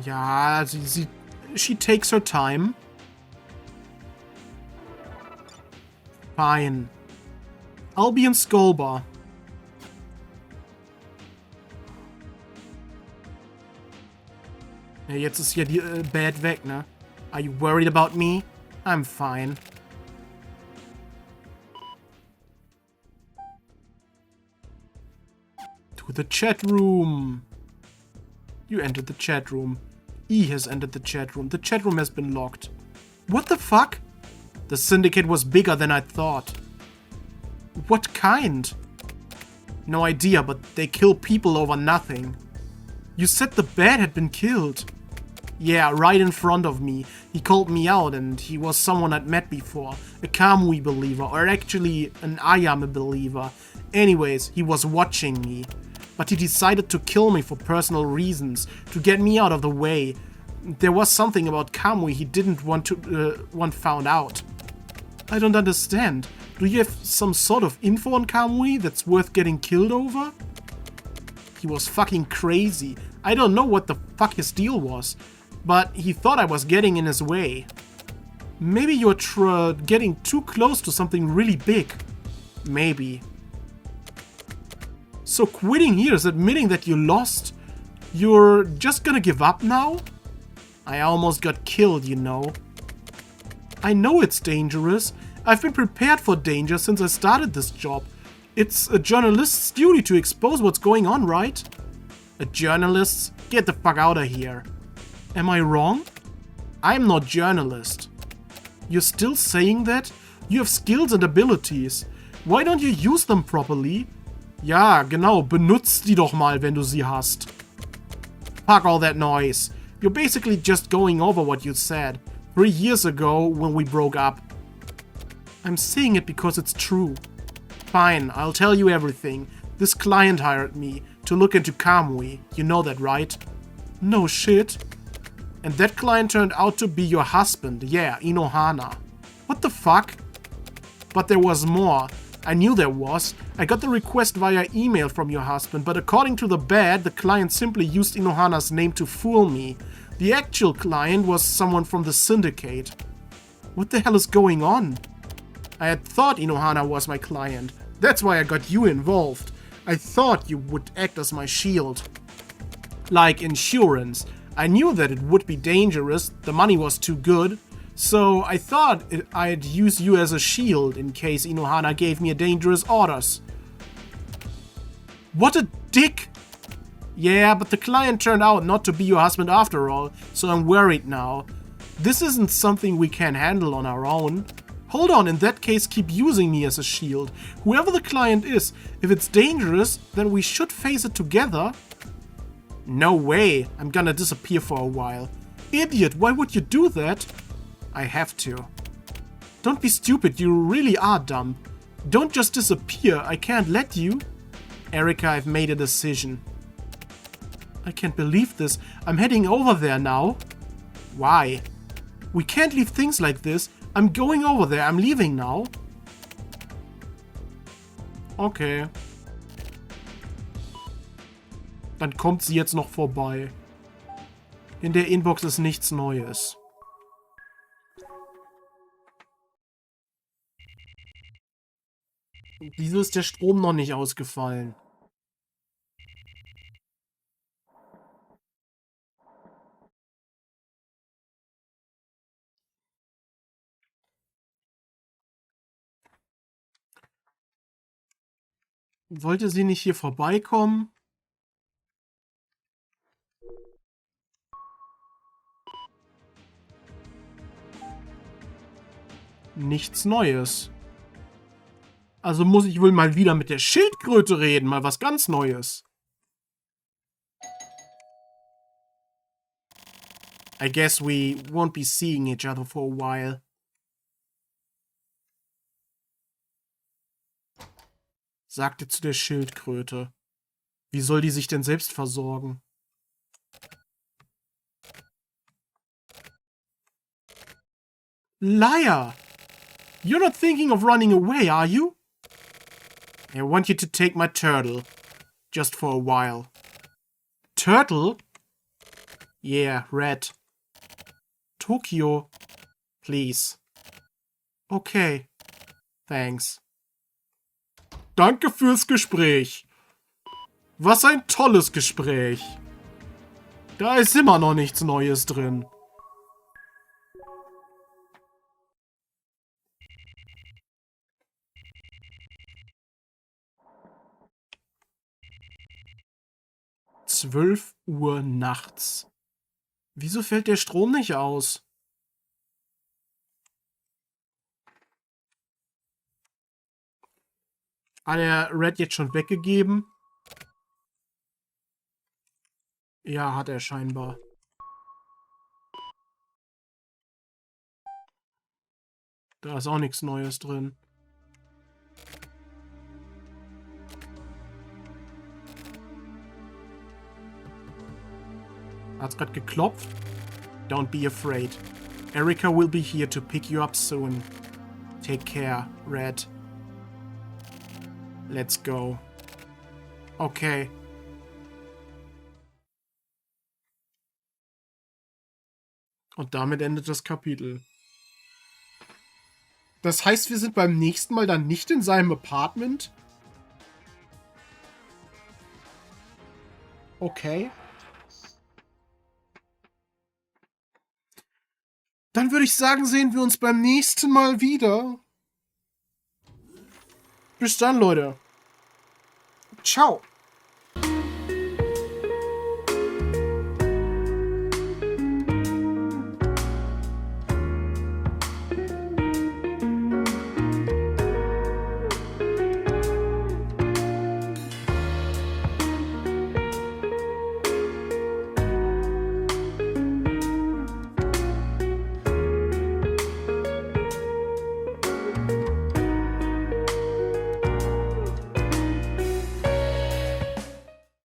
Ja, she takes her time. Fine. I'll be in Skullbar. Ja, jetzt ist ja die Bad weg, ne? Are you worried about me? I'm fine. To the chat room. You entered the chat room. E has entered the chat room. The chat room has been locked. What the fuck? The syndicate was bigger than I thought. What kind? No idea, but they kill people over nothing. You said the bat had been killed. Yeah, right in front of me. He called me out and he was someone I'd met before. A Kamui believer, or actually an Ayame believer. Anyways, he was watching me. But he decided to kill me for personal reasons, to get me out of the way. There was something about Kamui he didn't want found out. I don't understand. Do you have some sort of info on Kamui that's worth getting killed over? He was fucking crazy. I don't know what the fuck his deal was, but he thought I was getting in his way. Maybe you're getting too close to something really big. Maybe. So quitting here is admitting that you lost? You're just gonna give up now? I almost got killed, you know. I know it's dangerous. I've been prepared for danger since I started this job. It's a journalist's duty to expose what's going on, right? A journalist? Get the fuck out of here. Am I wrong? I'm not journalist. You're still saying that? You have skills and abilities. Why don't you use them properly? Ja, genau, benutzt die doch mal, wenn du sie hast. Fuck all that noise. You're basically just going over what you said 3 years ago when we broke up. I'm saying it because it's true. Fine, I'll tell you everything. This client hired me to look into Kamui. You know that, right? No shit. And that client turned out to be your husband. Yeah, Inohana. What the fuck? But there was more. I knew there was. I got the request via email from your husband, but according to the bad, the client simply used Inohana's name to fool me. The actual client was someone from the syndicate. What the hell is going on? I had thought Inohana was my client. That's why I got you involved. I thought you would act as my shield. Like insurance. I knew that it would be dangerous, the money was too good. So I thought I'd use you as a shield in case Inohana gave me dangerous orders. What a dick! Yeah, but the client turned out not to be your husband after all, so I'm worried now. This isn't something we can handle on our own. Hold on, in that case keep using me as a shield. Whoever the client is, if it's dangerous, then we should face it together. No way, I'm gonna disappear for a while. Idiot, why would you do that? I have to. Don't be stupid, you really are dumb. Don't just disappear, I can't let you. Erica, I've made a decision. I can't believe this. I'm heading over there now. Why? We can't leave things like this. I'm going over there. I'm leaving now. Okay. Dann kommt sie jetzt noch vorbei. In der Inbox ist nichts Neues. Wieso ist der Strom noch nicht ausgefallen? Wollte sie nicht hier vorbeikommen? Nichts Neues. Also muss ich wohl mal wieder mit der Schildkröte reden. Mal was ganz Neues. I guess we won't be seeing each other for a while. Sagte zu der Schildkröte. Wie soll die sich denn selbst versorgen? Liar! You're not thinking of running away, are you? I want you to take my turtle. Just for a while. Turtle? Yeah, red. Tokyo. Please. Okay. Thanks. Danke fürs Gespräch. Was ein tolles Gespräch. Da ist immer noch nichts Neues drin. (12 Uhr nachts. Wieso fällt der Strom nicht aus? Hat der Red jetzt schon weggegeben? Ja, hat er scheinbar. Da ist auch nichts Neues drin. Hat's gerade geklopft? Don't be afraid. Erica will be here to pick you up soon. Take care, Red. Let's go. Okay. Und damit endet das Kapitel. Das heißt, wir sind beim nächsten Mal dann nicht in seinem Apartment? Okay. Dann würde ich sagen, sehen wir uns beim nächsten Mal wieder. Bis dann, Leute. Ciao.